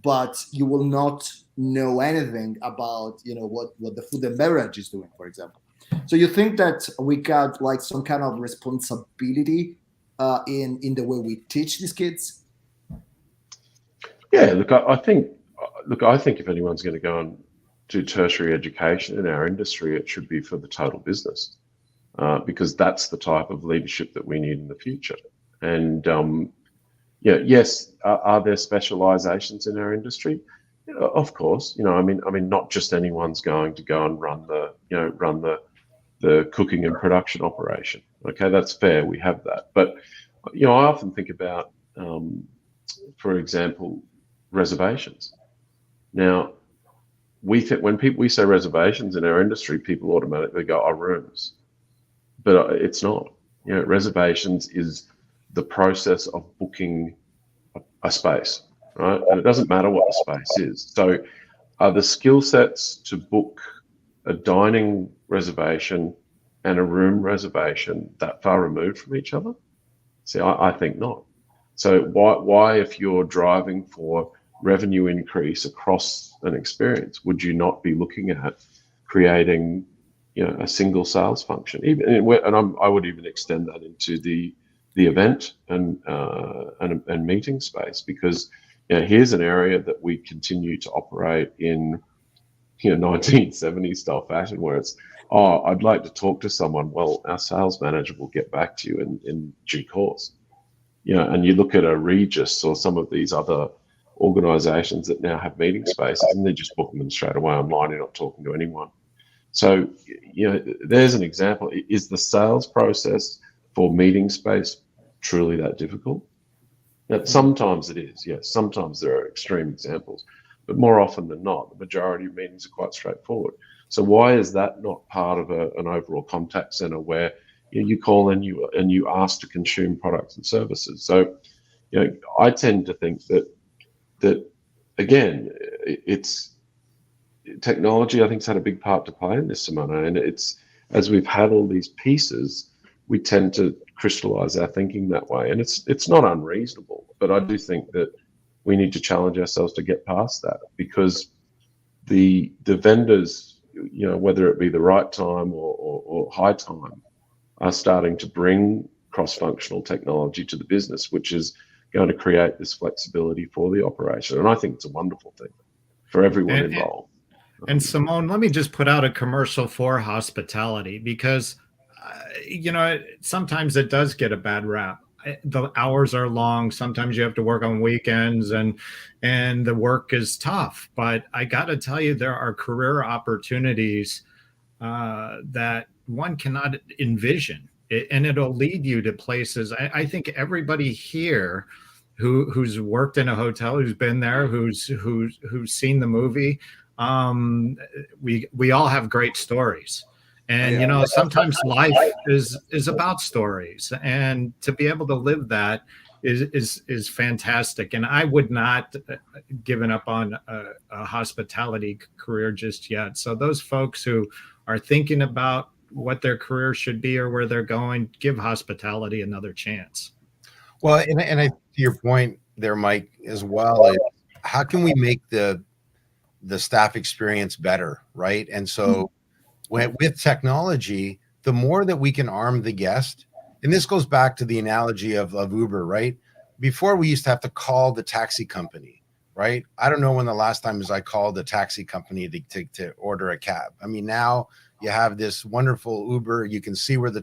S2: but you will not know anything about what the food and beverage is doing, for example. So you think that we got like some kind of responsibility in the way we teach these kids?
S4: Yeah, look, I think if anyone's going to go and do tertiary education in our industry, it should be for the total business, because that's the type of leadership that we need in the future. And yes, are there specializations in our industry? Of course, I mean, not just anyone's going to go and run the cooking and production operation. Okay, that's fair. We have that, but I often think about, for example, reservations. Now, we say reservations in our industry, people automatically go, "Oh, rooms," but it's not. Reservations is the process of booking a space, right? And it doesn't matter what the space is. So, are the skill sets to book a dining reservation and a room reservation that far removed from each other? See, I think not. So why if you're driving for revenue increase across an experience, would you not be looking at creating, a single sales function? I would even extend that into the event and meeting space, because here's an area that we continue to operate in 1970s style fashion, where it's, oh, I'd like to talk to someone. Well, our sales manager will get back to you in due course. And you look at a Regis or some of these other organizations that now have meeting spaces, and they're just booking them straight away online. You're not talking to anyone. So, there's an example. Is the sales process for meeting space truly that difficult? Now, sometimes it is, yes. Sometimes there are extreme examples, but more often than not, the majority of meetings are quite straightforward. So why is that not part of an overall contact center where you call in you ask to consume products and services? So, I tend to think that again, it's technology, I think, has had a big part to play in this, Simona. And it's, as we've had all these pieces, we tend to crystallize our thinking that way. And it's not unreasonable, but I do think that we need to challenge ourselves to get past that, because the vendors, whether it be the right time or high time, are starting to bring cross-functional technology to the business, which is going to create this flexibility for the operation. And I think it's a wonderful thing for everyone involved.
S3: And Simone, let me just put out a commercial for hospitality, because, sometimes it does get a bad rap. The hours are long. Sometimes you have to work on weekends, and the work is tough. But I got to tell you, there are career opportunities that one cannot envision, and it'll lead you to places. I think everybody here who's worked in a hotel, who's been there, who's seen the movie, we all have great stories. And sometimes life is about stories, and to be able to live that is fantastic. And I would not given up on a hospitality career just yet. So those folks who are thinking about what their career should be or where they're going, give hospitality another chance.
S1: Well, and to your point there, Mike, as well, is how can we make the staff experience better, right? And so with technology, the more that we can arm the guest, and this goes back to the analogy of Uber, right? Before, we used to have to call the taxi company, right? I don't know when the last time I called the taxi company to order a cab. I mean, now you have this wonderful Uber. You can see where the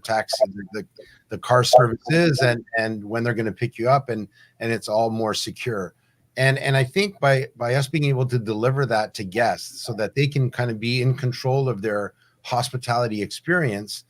S1: car service is and when they're going to pick you up, and it's all more secure. And I think by us being able to deliver that to guests so that they can kind of be in control of their hospitality experience,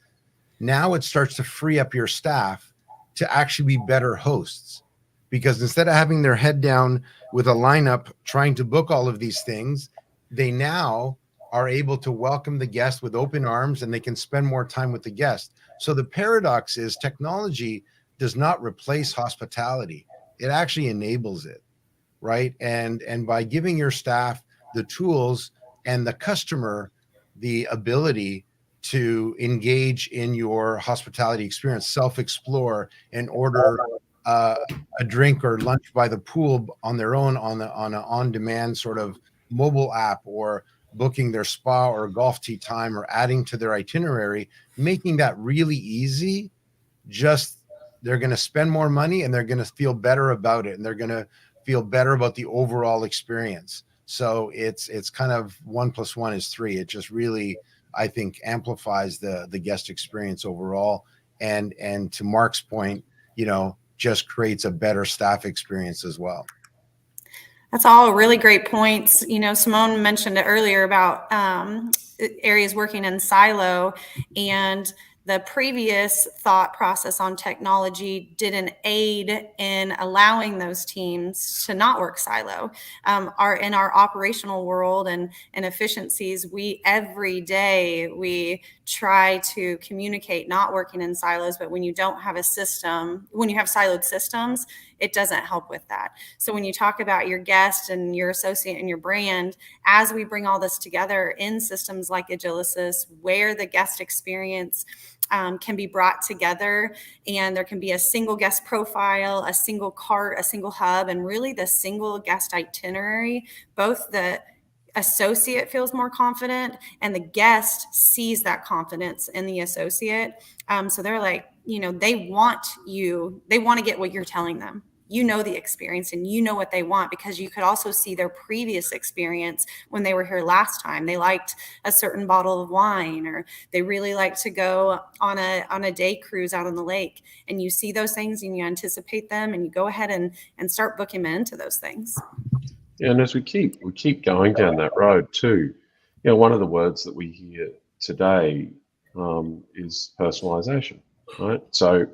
S1: now it starts to free up your staff to actually be better hosts. Because instead of having their head down with a lineup trying to book all of these things, they now are able to welcome the guest with open arms, and they can spend more time with the guest. So the paradox is technology does not replace hospitality. It actually enables it, right? And by giving your staff the tools and the customer the ability to engage in your hospitality experience, self-explore, and order a drink or lunch by the pool on their own on an on-demand sort of mobile app, or booking their spa or golf tee time, or adding to their itinerary, making that really easy. Just, they're going to spend more money, and they're going to feel better about it, and they're going to feel better about the overall experience. So it's kind of 1 + 1 is 3. It just really, I think, amplifies the guest experience overall. And to Mark's point, just creates a better staff experience as well.
S5: That's all really great points. Simone mentioned it earlier about areas working in silo, and the previous thought process on technology didn't aid in allowing those teams to not work silo. In our operational world and efficiencies, every day we try to communicate, not working in silos, but when you don't have a system, when you have siloed systems, it doesn't help with that. So when you talk about your guest and your associate and your brand, as we bring all this together in systems like Agilysys, where the guest experience can be brought together, and there can be a single guest profile, a single cart, a single hub, and really the single guest itinerary, both the associate feels more confident and the guest sees that confidence in the associate. So they're like, they want to get what you're telling them. The experience and what they want, because you could also see their previous experience when they were here last time. They liked a certain bottle of wine, or they really like to go on a day cruise out on the lake, and you see those things and you anticipate them and you go ahead and start booking them into those things.
S4: Yeah, and as we keep going down that road too, one of the words that we hear today is personalization, right? So,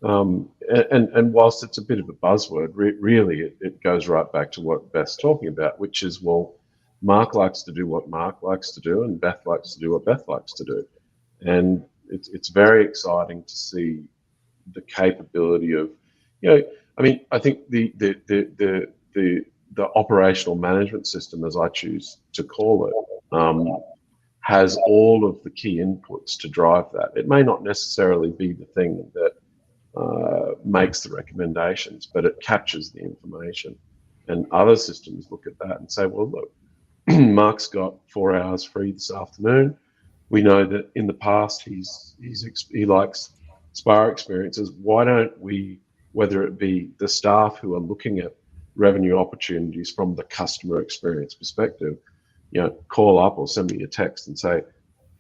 S4: and whilst it's a bit of a buzzword, really it goes right back to what Beth's talking about, which is, well, Mark likes to do what Mark likes to do, and Beth likes to do what Beth likes to do, and it's very exciting to see the capability of, I think the operational management system, as I choose to call it, has all of the key inputs to drive that. It may not necessarily be the thing that makes the recommendations, but it captures the information. And other systems look at that and say, well, look, Mark's got 4 hours free this afternoon. We know that in the past he likes spa experiences. Why don't we, whether it be the staff who are looking at revenue opportunities from the customer experience perspective, call up or send me a text and say,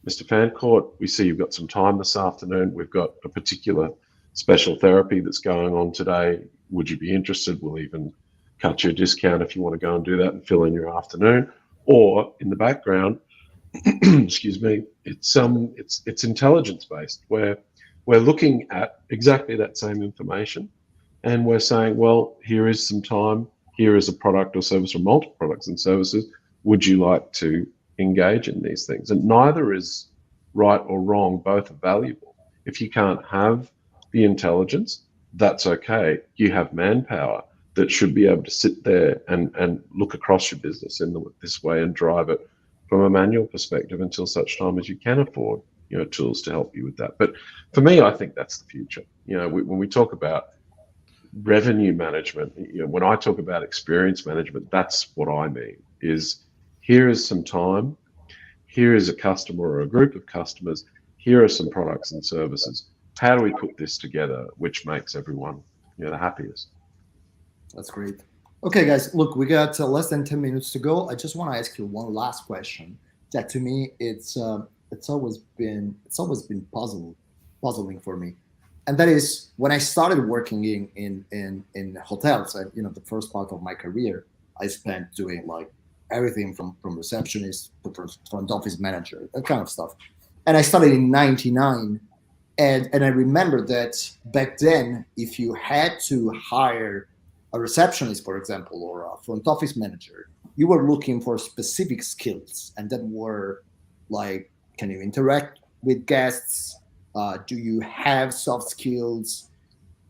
S4: Mr. Fancourt, we see you've got some time this afternoon. We've got a particular special therapy that's going on today. Would you be interested? We'll even cut you a discount if you want to go and do that and fill in your afternoon. Or in the background, excuse me, it's intelligence based, where we're looking at exactly that same information, and we're saying, well, here is some time, here is a product or service or multiple products and services. Would you like to engage in these things? And neither is right or wrong, both are valuable. If you can't have the intelligence, that's okay. You have manpower that should be able to sit there and look across your business in this way and drive it from a manual perspective until such time as you can afford, tools to help you with that. But for me, I think that's the future. When we talk about revenue management, when I talk about experience management, that's what I mean, is here is some time, here is a customer or a group of customers, here are some products and services. How do we put this together which makes everyone the happiest?
S2: That's great. Okay, guys, look, we got less than 10 minutes to go. I just want to ask you one last question that to me it's always been puzzling for me. And that is, when I started working in hotels, the first part of my career, I spent doing like everything from receptionist to front office manager, that kind of stuff. And I started in 99. And I remember that back then, if you had to hire a receptionist, for example, or a front office manager, you were looking for specific skills. And that were like, can you interact with guests? Do you have soft skills,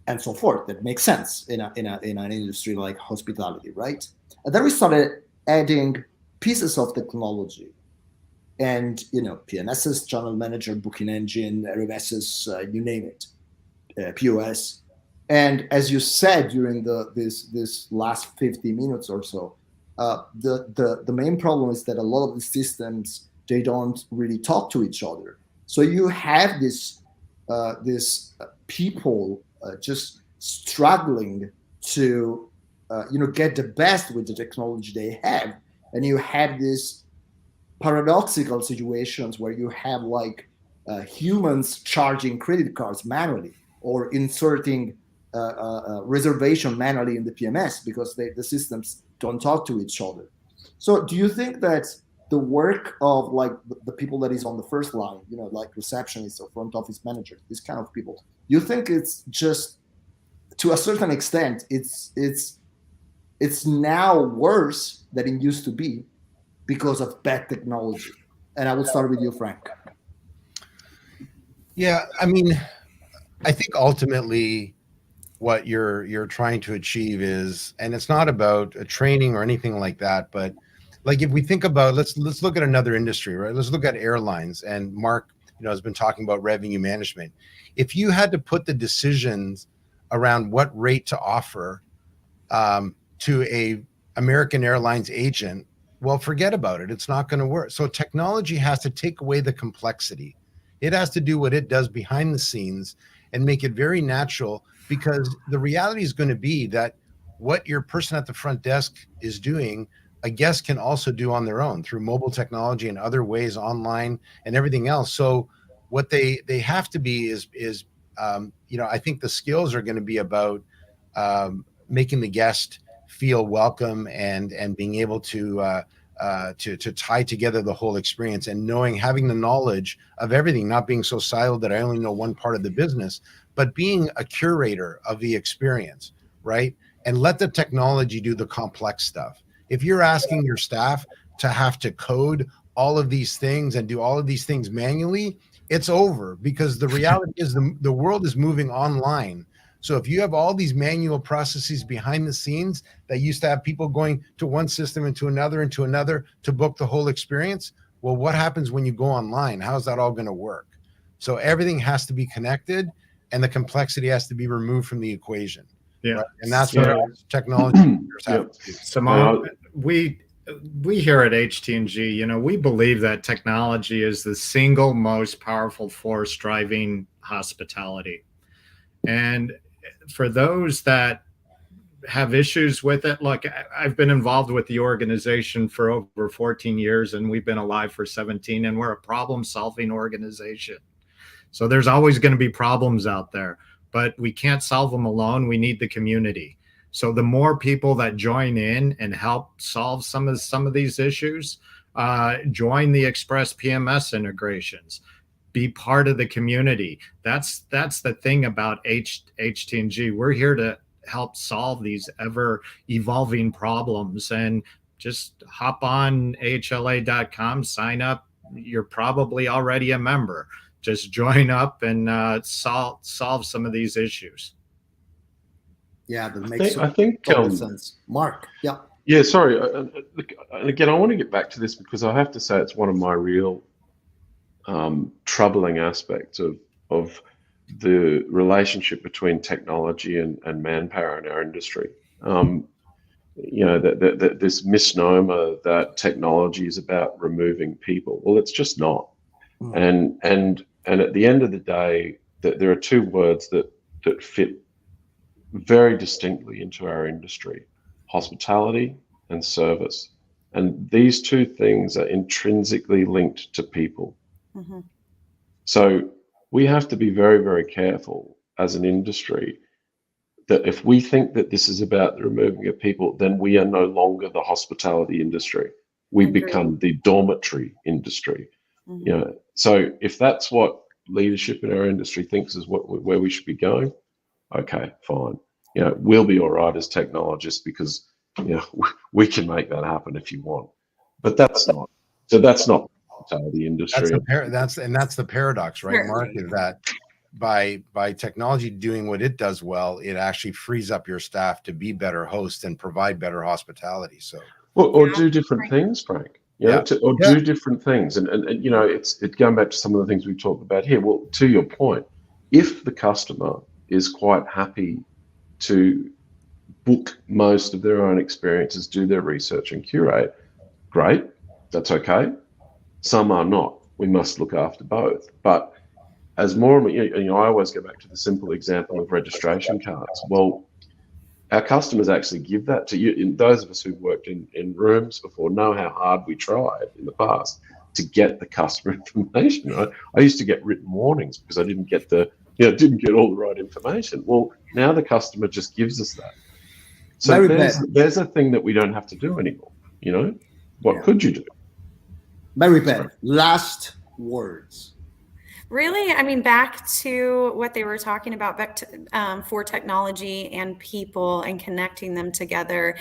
S2: and so forth? That makes sense in an industry like hospitality, right? And then we started adding pieces of technology, and PMSs, channel manager, booking engine, RMSs, you name it, POS. And as you said during this last 50 minutes or so, the main problem is that a lot of the systems, they don't really talk to each other. So you have this people just struggling to get the best with the technology they have, and you have these paradoxical situations where you have like humans charging credit cards manually or inserting reservation manually in the PMS because the systems don't talk to each other. So do you think that the work of like the people that is on the first line, like receptionists or front office managers, these kind of people, you think it's just, to a certain extent, it's now worse than it used to be because of bad technology? And I will start with you, Frank.
S1: Yeah, I mean, I think ultimately what you're trying to achieve is, and it's not about a training or anything like that, but like if we think about, let's look at another industry, right? Let's look at airlines. And Mark, has been talking about revenue management. If you had to put the decisions around what rate to offer to a American Airlines agent, well, forget about it. It's not going to work. So technology has to take away the complexity. It has to do what it does behind the scenes and make it very natural, because the reality is going to be that what your person at the front desk is doing, a guest can also do on their own through mobile technology and other ways, online and everything else. So what they have to be is I think the skills are going to be about making the guest feel welcome and being able to tie together the whole experience, and having the knowledge of everything, not being so siloed that I only know one part of the business, but being a curator of the experience, right? And let the technology do the complex stuff. If you're asking your staff to have to code all of these things and do all of these things manually, it's over, because the reality is the world is moving online. So if you have all these manual processes behind the scenes that used to have people going to one system and to another to book the whole experience, well, what happens when you go online? How's that all going to work? So everything has to be connected, and the complexity has to be removed from the equation.
S3: Yeah.
S1: Right? And that's what technology have to do.
S3: Simone, we here at HT&G, we believe that technology is the single most powerful force driving hospitality. And for those that have issues with it, look, I've been involved with the organization for over 14 years, and we've been alive for 17, and we're a problem-solving organization. So there's always going to be problems out there, but we can't solve them alone. We need the community. So the more people that join in and help solve some of these issues, join the Express PMS integrations, be part of the community. That's the thing about HT&G. We're here to help solve these ever evolving problems, and just hop on ahla.com, sign up. You're probably already a member. Just join up and solve some of these issues.
S2: Yeah, that makes
S4: I think
S2: total sense. Mark, yeah.
S4: Yeah, sorry. Again, I want to get back to this because I have to say it's one of my real troubling aspects of the relationship between technology and manpower in our industry. This misnomer that technology is about removing people. Well, it's just not. And at the end of the day, there are two words that fit very distinctly into our industry: hospitality and service. And these two things are intrinsically linked to people. Mm-hmm. So we have to be very, very careful as an industry that if we think that this is about the removing of people, then we are no longer the hospitality industry. We become the dormitory industry. Mm-hmm. So if that's what leadership in our industry thinks is where we should be going, okay, fine. We'll be all right as technologists because we can make that happen if you want. But that's not. So that's not the industry.
S1: That's the paradox, right, Mark? Is that by technology doing what it does well, it actually frees up your staff to be better hosts and provide better hospitality. So,
S4: or do different things, Frank. Do different things, and it's going back to some of the things we talked about here. Well, to your point, if the customer is quite happy to book most of their own experiences, do their research and curate, great, that's okay. Some are not. We must look after both. But as more and more, I always go back to the simple example of registration cards. Well, our customers actually give that to you. And those of us who've worked in rooms before know how hard we tried in the past to get the customer information. Right? I used to get written warnings because I didn't get didn't get all the right information. Well, now the customer just gives us that. So there's a thing that we don't have to do anymore. What could you do?
S2: Mary Beth, last words.
S5: Really, I mean, back to what they were talking about, back to, for technology and people and connecting them together.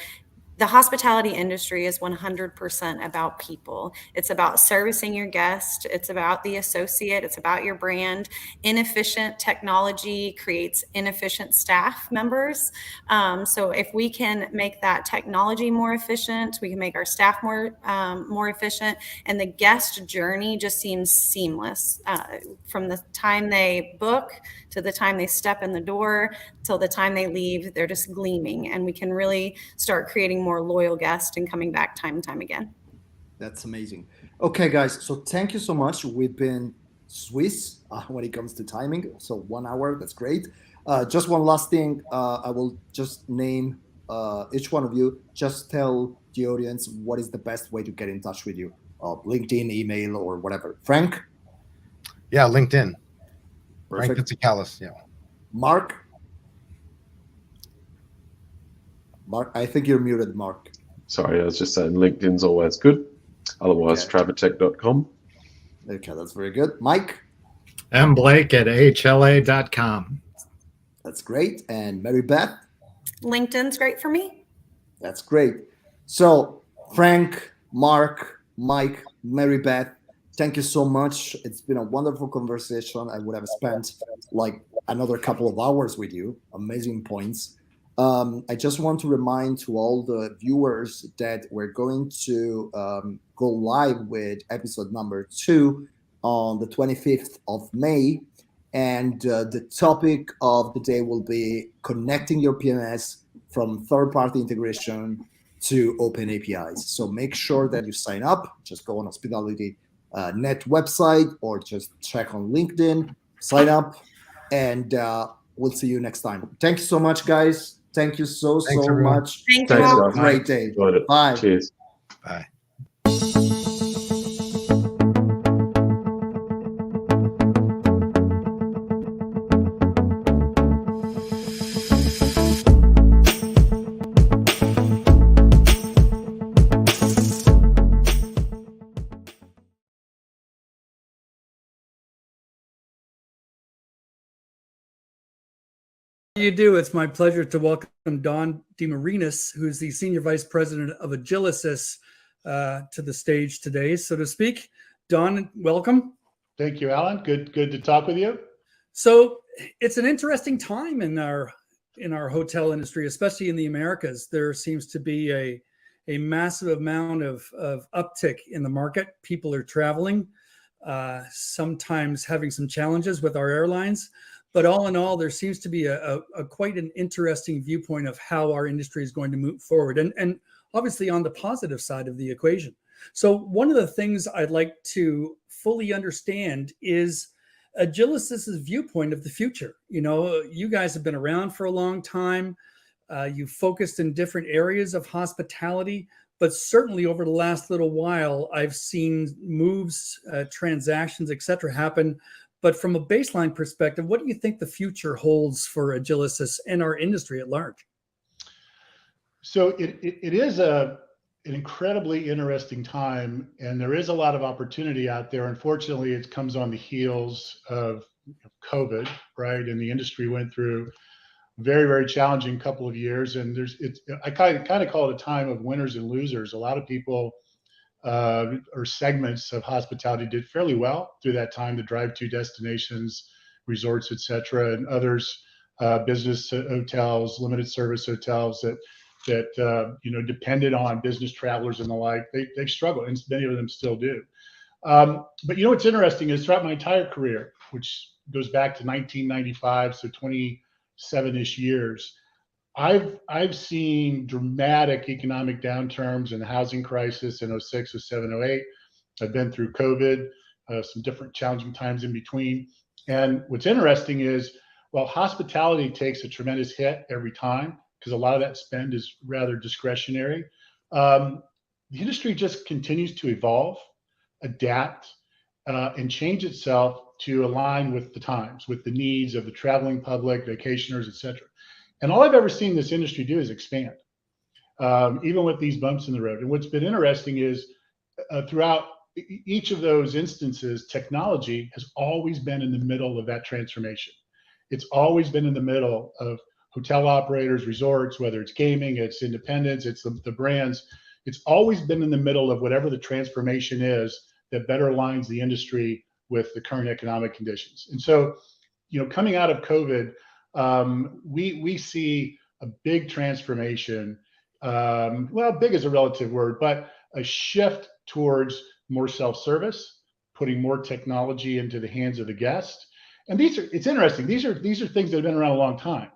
S5: The hospitality industry is 100% about people. It's about servicing your guest. It's about the associate. It's about your brand. Inefficient technology creates inefficient staff members. So if we can make that technology more efficient, we can make our staff more efficient, and the guest journey just seems seamless from the time they book to the time they step in the door till the time they leave. They're just gleaming, and we can really start creating more loyal guests and coming back time and time again.
S2: That's amazing. Okay, guys. So thank you so much. We've been Swiss when it comes to timing. So 1 hour, that's great. Just one last thing. I will just name each one of you. Just tell the audience what is the best way to get in touch with you. LinkedIn, email, or whatever. Frank?
S1: Yeah, LinkedIn. Frank
S2: Perfect.
S1: Pizzicalis, yeah.
S2: Mark? Mark, I think you're muted, Mark.
S4: Sorry, I was just saying LinkedIn's always good. Otherwise,
S2: Okay.
S4: Travatech.com.
S2: Okay, that's very good. Mike?
S3: Blake at hla.com.
S2: That's great. And Mary Beth?
S5: LinkedIn's great for me.
S2: That's great. So Frank, Mark, Mike, Mary Beth, thank you so much. It's been a wonderful conversation. I would have spent like another couple of hours with you. Amazing points. I just want to remind to all the viewers that we're going to go live with episode number 2 on the 25th of May. And the topic of the day will be connecting your PMS from third-party integration to open APIs. So make sure that you sign up. Just go on Hospitality Net website or just check on LinkedIn, sign up, and we'll see you next time. Thank you so much, guys. Thank you so
S1: everyone.
S2: much.
S5: Thank you
S4: Thanks,
S5: all.
S4: guys.
S2: Great day.
S4: Enjoyed it.
S2: Bye.
S4: Cheers.
S1: Bye.
S6: You do. It's my pleasure to welcome Don DeMarinis, who's the Senior Vice President of Agilysys, to the stage today, so to speak. Don, welcome.
S7: Thank you, Alan. Good to talk with you.
S6: So it's an interesting time in our hotel industry, especially in the Americas. There seems to be a massive amount of uptick in the market. People are traveling, sometimes having some challenges with our airlines. But all in all, there seems to be a quite an interesting viewpoint of how our industry is going to move forward, and obviously on the positive side of the equation. So one of the things I'd like to fully understand is Agilysys' viewpoint of the future. You know, you guys have been around for a long time. You've focused in different areas of hospitality, but certainly over the last little while, I've seen moves, transactions, et cetera, happen. But from a baseline perspective, what do you think the future holds for Agilysys and our industry at large?
S7: So it is an incredibly interesting time, and there is a lot of opportunity out there. Unfortunately, it comes on the heels of COVID, right? And the industry went through a very, very challenging couple of years. And I kind of call it a time of winners and losers. A lot of people or segments of hospitality did fairly well through that time, the drive-to destinations, resorts, et cetera, and others, business hotels, limited service hotels that depended on business travelers and the like. They've struggled, and many of them still do. But what's interesting is throughout my entire career, which goes back to 1995, so 27-ish years, I've seen dramatic economic downturns and the housing crisis in 06, 07, 08. I've been through COVID, some different challenging times in between. And what's interesting is, while hospitality takes a tremendous hit every time, because a lot of that spend is rather discretionary, the industry just continues to evolve, adapt, and change itself to align with the times, with the needs of the traveling public, vacationers, et cetera. And all I've ever seen this industry do is expand, even with these bumps in the road. And what's been interesting is throughout each of those instances, technology has always been in the middle of that transformation. It's always been in the middle of hotel operators, resorts, whether it's gaming, it's independents, it's the brands. It's always been in the middle of whatever the transformation is that better aligns the industry with the current economic conditions. And so, coming out of COVID, we see a big transformation. Well, big is a relative word, but a shift towards more self-service, putting more technology into the hands of the guest. And it's interesting. These are things that have been around a long time,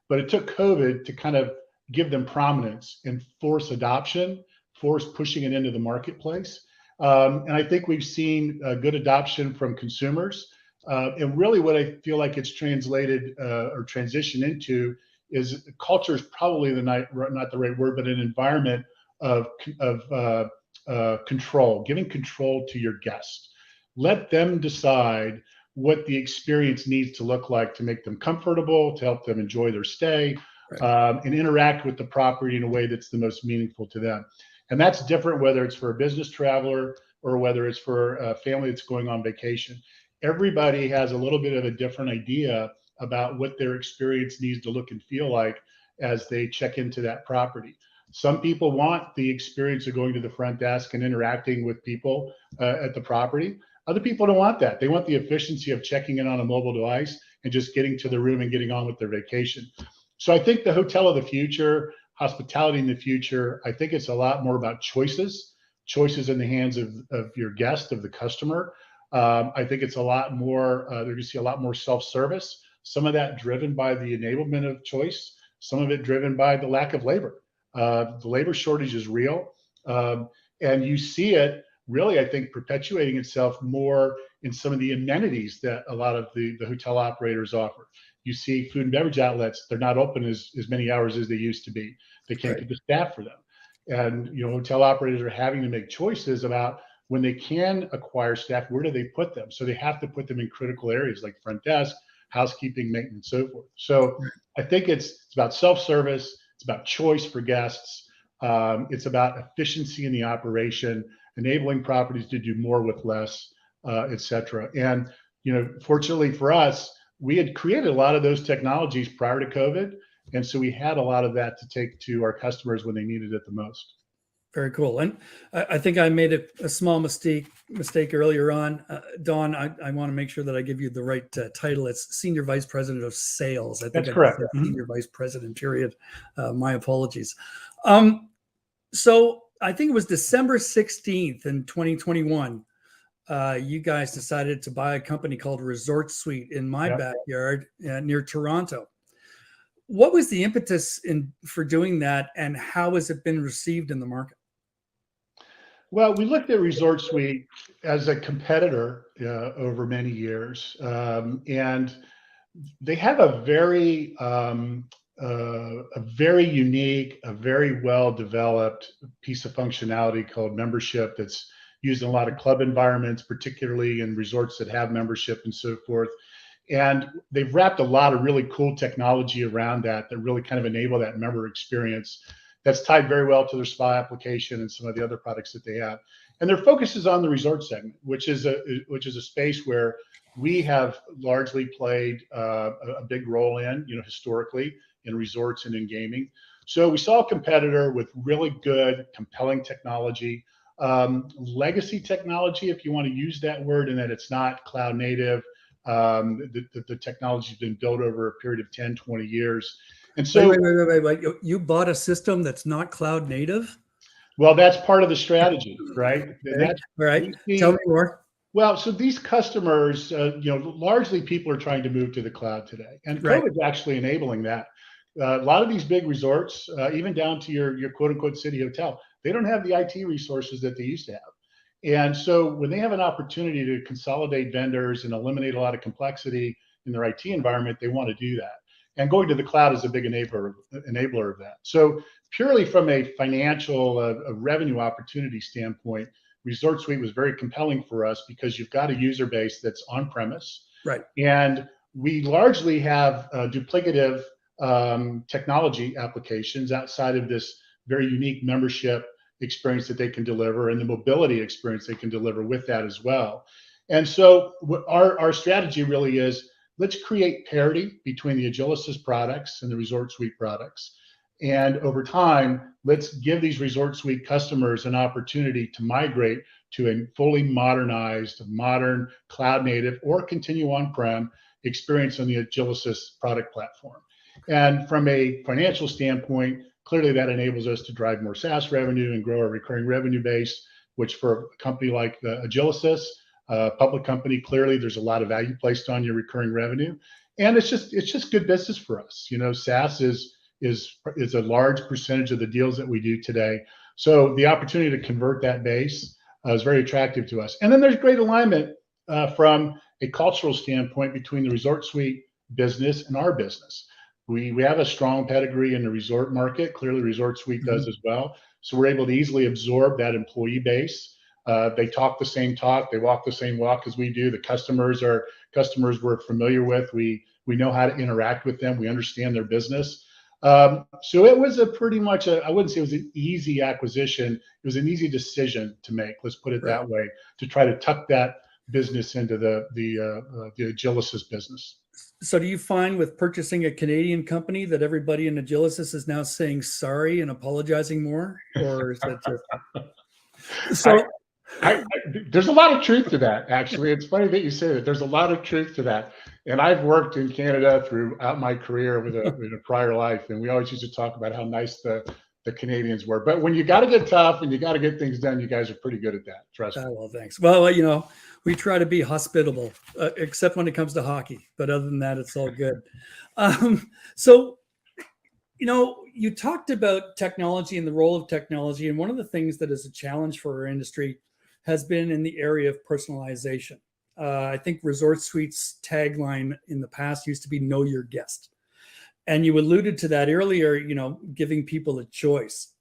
S7: but it took COVID to kind of give them prominence and force adoption, force pushing it into the marketplace. And I think we've seen good adoption from consumers. And really what I feel like it's translated or transitioned into is culture is probably not the right word, but an environment of control, giving control to your guests. Let them decide what the experience needs to look like to make them comfortable, to help them enjoy their stay, and interact with the property in a way that's the most meaningful to them. And that's different whether it's for a business traveler or whether it's for a family that's going on vacation. Everybody has a little bit of a different idea about what their experience needs to look and feel like as they check into that property. Some people want the experience of going to the front desk and interacting with people at the property. Other people don't want that. They want the efficiency of checking in on a mobile device and just getting to the room and getting on with their vacation. So I think the hotel of the future, hospitality in the future, I think it's a lot more about choices in the hands of your guest, of the customer. I think it's a lot more, they're going to see a lot more self-service, some of that driven by the enablement of choice, some of it driven by the lack of labor. The labor shortage is real. And you see it really, I think, perpetuating itself more in some of the amenities that a lot of the hotel operators offer. You see food and beverage outlets, they're not open as many hours as they used to be. They can't get the staff for them. And, hotel operators are having to make choices about when they can acquire staff, where do they put them? So they have to put them in critical areas like front desk, housekeeping, maintenance, so forth. So I think it's about self-service. It's about choice for guests. It's about efficiency in the operation, enabling properties to do more with less, et cetera. And, fortunately for us, we had created a lot of those technologies prior to COVID. And so we had a lot of that to take to our customers when they needed it the most.
S6: Very cool. And I think I made a small mistake earlier on. Don, I want to make sure that I give you the right title. It's Senior Vice President of Sales. I think
S7: that's correct.
S6: Senior Vice President, period. My apologies. So I think it was December 16th in 2021. You guys decided to buy a company called Resort Suite in my backyard near Toronto. What was the impetus for doing that, and how has it been received in the market?
S7: Well, we looked at Resort Suite as a competitor over many years, and they have a very unique, a very well-developed piece of functionality called membership that's used in a lot of club environments, particularly in resorts that have membership and so forth. And they've wrapped a lot of really cool technology around that really kind of enable that member experience. That's tied very well to their spa application and some of the other products that they have. And their focus is on the resort segment, which is a space where we have largely played a big role in, historically in resorts and in gaming. So we saw a competitor with really good, compelling technology, legacy technology, if you want to use that word, in that it's not cloud native. The technology has been built over a period of 10, 20 years. And so
S6: wait. You bought a system that's not cloud native?
S7: Well, that's part of the strategy, right?
S6: Okay. All right. Tell me more.
S7: Well, so these customers, largely people are trying to move to the cloud today, and COVID is actually enabling that. A lot of these big resorts, even down to your quote unquote city hotel, they don't have the IT resources that they used to have. And so when they have an opportunity to consolidate vendors and eliminate a lot of complexity in their IT environment, they want to do that. And going to the cloud is a big enabler of that. So purely from a financial a revenue opportunity standpoint, Resort Suite was very compelling for us because you've got a user base that's on premise.
S6: Right.
S7: And we largely have duplicative technology applications outside of this very unique membership experience that they can deliver and the mobility experience they can deliver with that as well. And so our strategy really is, let's create parity between the Agilysys products and the Resort Suite products. And over time, let's give these Resort Suite customers an opportunity to migrate to a fully modernized, modern, cloud native, or continue on-prem experience on the Agilysys product platform. And from a financial standpoint, clearly that enables us to drive more SaaS revenue and grow our recurring revenue base, which for a company like Agilysys, a public company, clearly there's a lot of value placed on your recurring revenue. And it's just good business for us. You know, SaaS is a large percentage of the deals that we do today. So the opportunity to convert that base is very attractive to us. And then there's great alignment from a cultural standpoint between the Resort Suite business and our business. We have a strong pedigree in the resort market. Clearly, Resort Suite does as well. So we're able to easily absorb that employee base. They talk the same talk. They walk the same walk as we do. The customers we're familiar with. We know how to interact with them. We understand their business. So it was I wouldn't say it was an easy acquisition. It was an easy decision to make. Let's put it that way, to try to tuck that business into the Agilysys business.
S6: So do you find with purchasing a Canadian company that everybody in Agilysys is now saying sorry and apologizing more? Or is that just... So
S7: there's a lot of truth to that, actually. It's funny that you say that. There's a lot of truth to that. And I've worked in Canada throughout my career with a prior life, and we always used to talk about how nice the Canadians were. But when you got to get tough and you got to get things done, you guys are pretty good at that. Trust me.
S6: Well, thanks. Well, you know, we try to be hospitable, except when it comes to hockey. But other than that, it's all good. So, you know, you talked about technology and the role of technology. And one of the things that is a challenge for our industry has been in the area of personalization. I think Resort Suite's tagline in the past used to be "Know Your Guest." And you alluded to that earlier, you know, giving people a choice.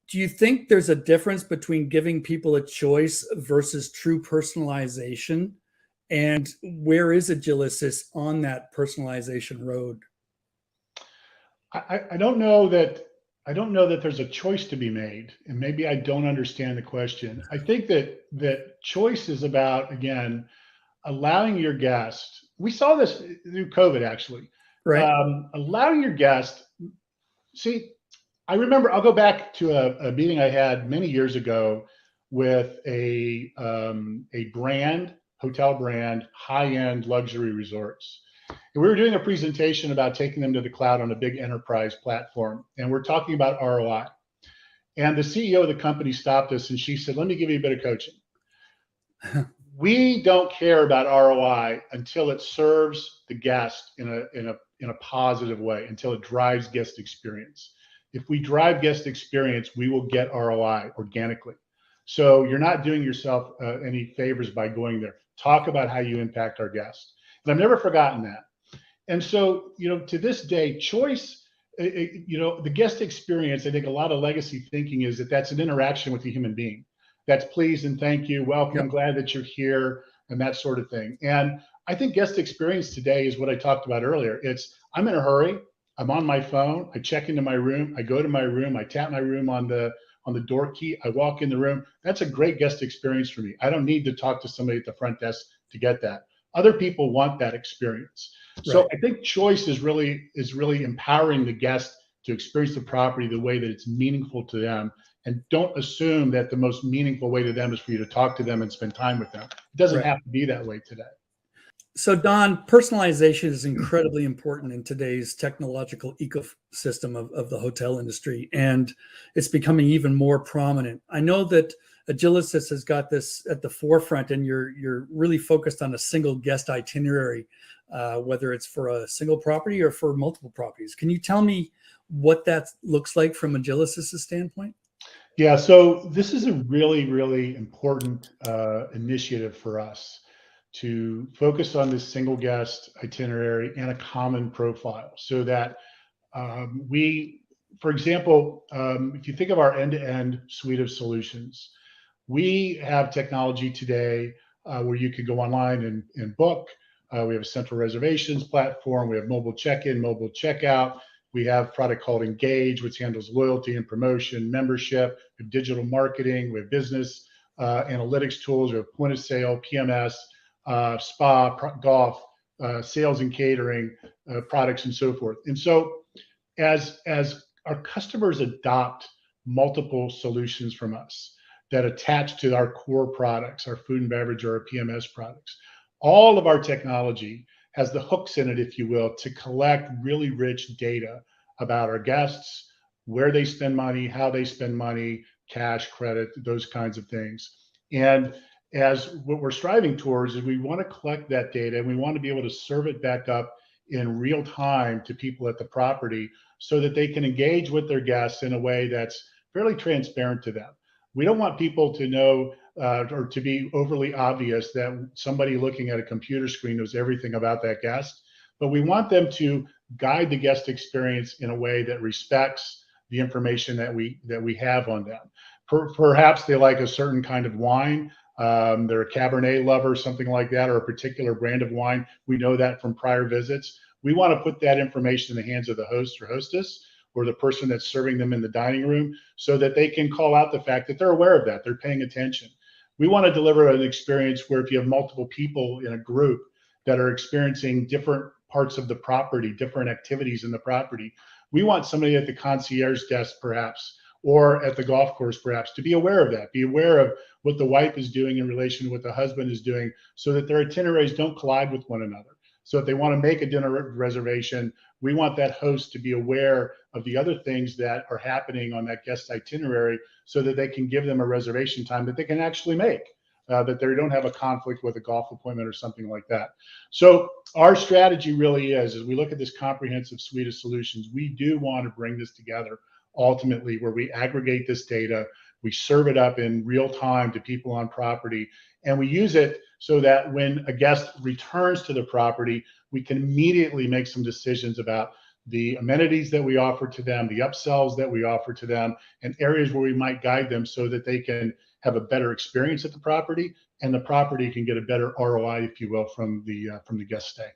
S6: Do you think there's a difference between giving people a choice versus true personalization? And where is Agilysys on that personalization road?
S7: I don't know that there's a choice to be made, and maybe I don't understand the question. I think that choice is about, again, allowing your guest. We saw this through COVID, actually.
S6: Right.
S7: Allowing your guest. See, I remember. I'll go back to a meeting I had many years ago with a hotel brand, high-end luxury resorts. And we were doing a presentation about taking them to the cloud on a big enterprise platform. And we're talking about ROI. And the CEO of the company stopped us and she said, "Let me give you a bit of coaching. We don't care about ROI until it serves the guest in a positive way, until it drives guest experience. If we drive guest experience, we will get ROI organically. So you're not doing yourself any favors by going there. Talk about how you impact our guests." And I've never forgotten that. And so, you know, to this day, choice, you know, the guest experience, I think a lot of legacy thinking is that that's an interaction with a human being. That's please and thank you, welcome,
S6: Yep.
S7: glad that you're here, and that sort of thing. And I think guest experience today is what I talked about earlier. It's, I'm in a hurry, I'm on my phone, I check into my room, I go to my room, I tap my room on the door key, I walk in the room. That's a great guest experience for me. I don't need to talk to somebody at the front desk to get that. Other people want that experience. So
S6: Right.
S7: I think choice is really empowering the guest to experience the property the way that it's meaningful to them. And don't assume that the most meaningful way to them is for you to talk to them and spend time with them. It doesn't
S6: Right.
S7: have to be that way today.
S6: So, Don, personalization is incredibly important in today's technological ecosystem of the hotel industry, and it's becoming even more prominent. I know that Agilysys has got this at the forefront, and you're really focused on a single guest itinerary, whether it's for a single property or for multiple properties. Can you tell me what that looks like from Agilysys' standpoint?
S7: Yeah, so this is a really, really important initiative for us to focus on this single guest itinerary and a common profile so that for example, if you think of our end-to-end suite of solutions, we have technology today where you can go online and book. We have a central reservations platform. We have mobile check-in, mobile checkout. We have a product called Engage, which handles loyalty and promotion, membership. We have digital marketing. We have business analytics tools. We have point of sale, PMS, spa, golf. sales and catering products and so forth. And so as our customers adopt multiple solutions from us that attach to our core products, our food and beverage or our PMS products, all of our technology has the hooks in it, if you will, to collect really rich data about our guests, where they spend money, how they spend money, cash, credit, those kinds of things. And as what we're striving towards is we want to collect that data and we want to be able to serve it back up in real time to people at the property so that they can engage with their guests in a way that's fairly transparent to them. We don't want people to know or to be overly obvious that somebody looking at a computer screen knows everything about that guest, but we want them to guide the guest experience in a way that respects the information that we have on them. Perhaps they like a certain kind of wine. They're a Cabernet lover, something like that, or a particular brand of wine. We know that from prior visits. We want to put that information in the hands of the host or hostess or the person that's serving them in the dining room so that they can call out the fact that they're aware of that, they're paying attention. We want to deliver an experience where if you have multiple people in a group that are experiencing different parts of the property, different activities in the property, we want somebody at the concierge desk perhaps, or at the golf course perhaps, to be aware of that, be aware of what the wife is doing in relation to what the husband is doing so that their itineraries don't collide with one another. So if they want to make a dinner reservation, we want that host to be aware of the other things that are happening on that guest itinerary so that they can give them a reservation time that they can actually make, that they don't have a conflict with a golf appointment or something like that. So our strategy really is, as we look at this comprehensive suite of solutions, we do want to bring this together ultimately where we aggregate this data, we serve it up in real time to people on property, and we use it so that when a guest returns to the property, we can immediately make some decisions about the amenities that we offer to them, the upsells that we offer to them, and areas where we might guide them so that they can have a better experience at the property and the property can get a better ROI, if you will, from the guest stay.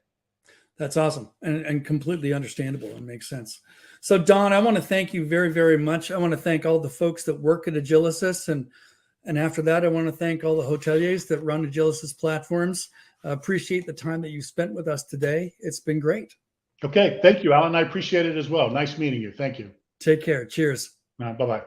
S6: That's awesome and completely understandable and makes sense. So Don, I want to thank you very, very much. I want to thank all the folks that work at Agilysys. And after that, I want to thank all the hoteliers that run Agilysys platforms. Appreciate the time that you spent with us today. It's been great.
S7: Okay. Thank you, Alan. I appreciate it as well. Nice meeting you. Thank you.
S6: Take care. Cheers.
S7: Bye-bye.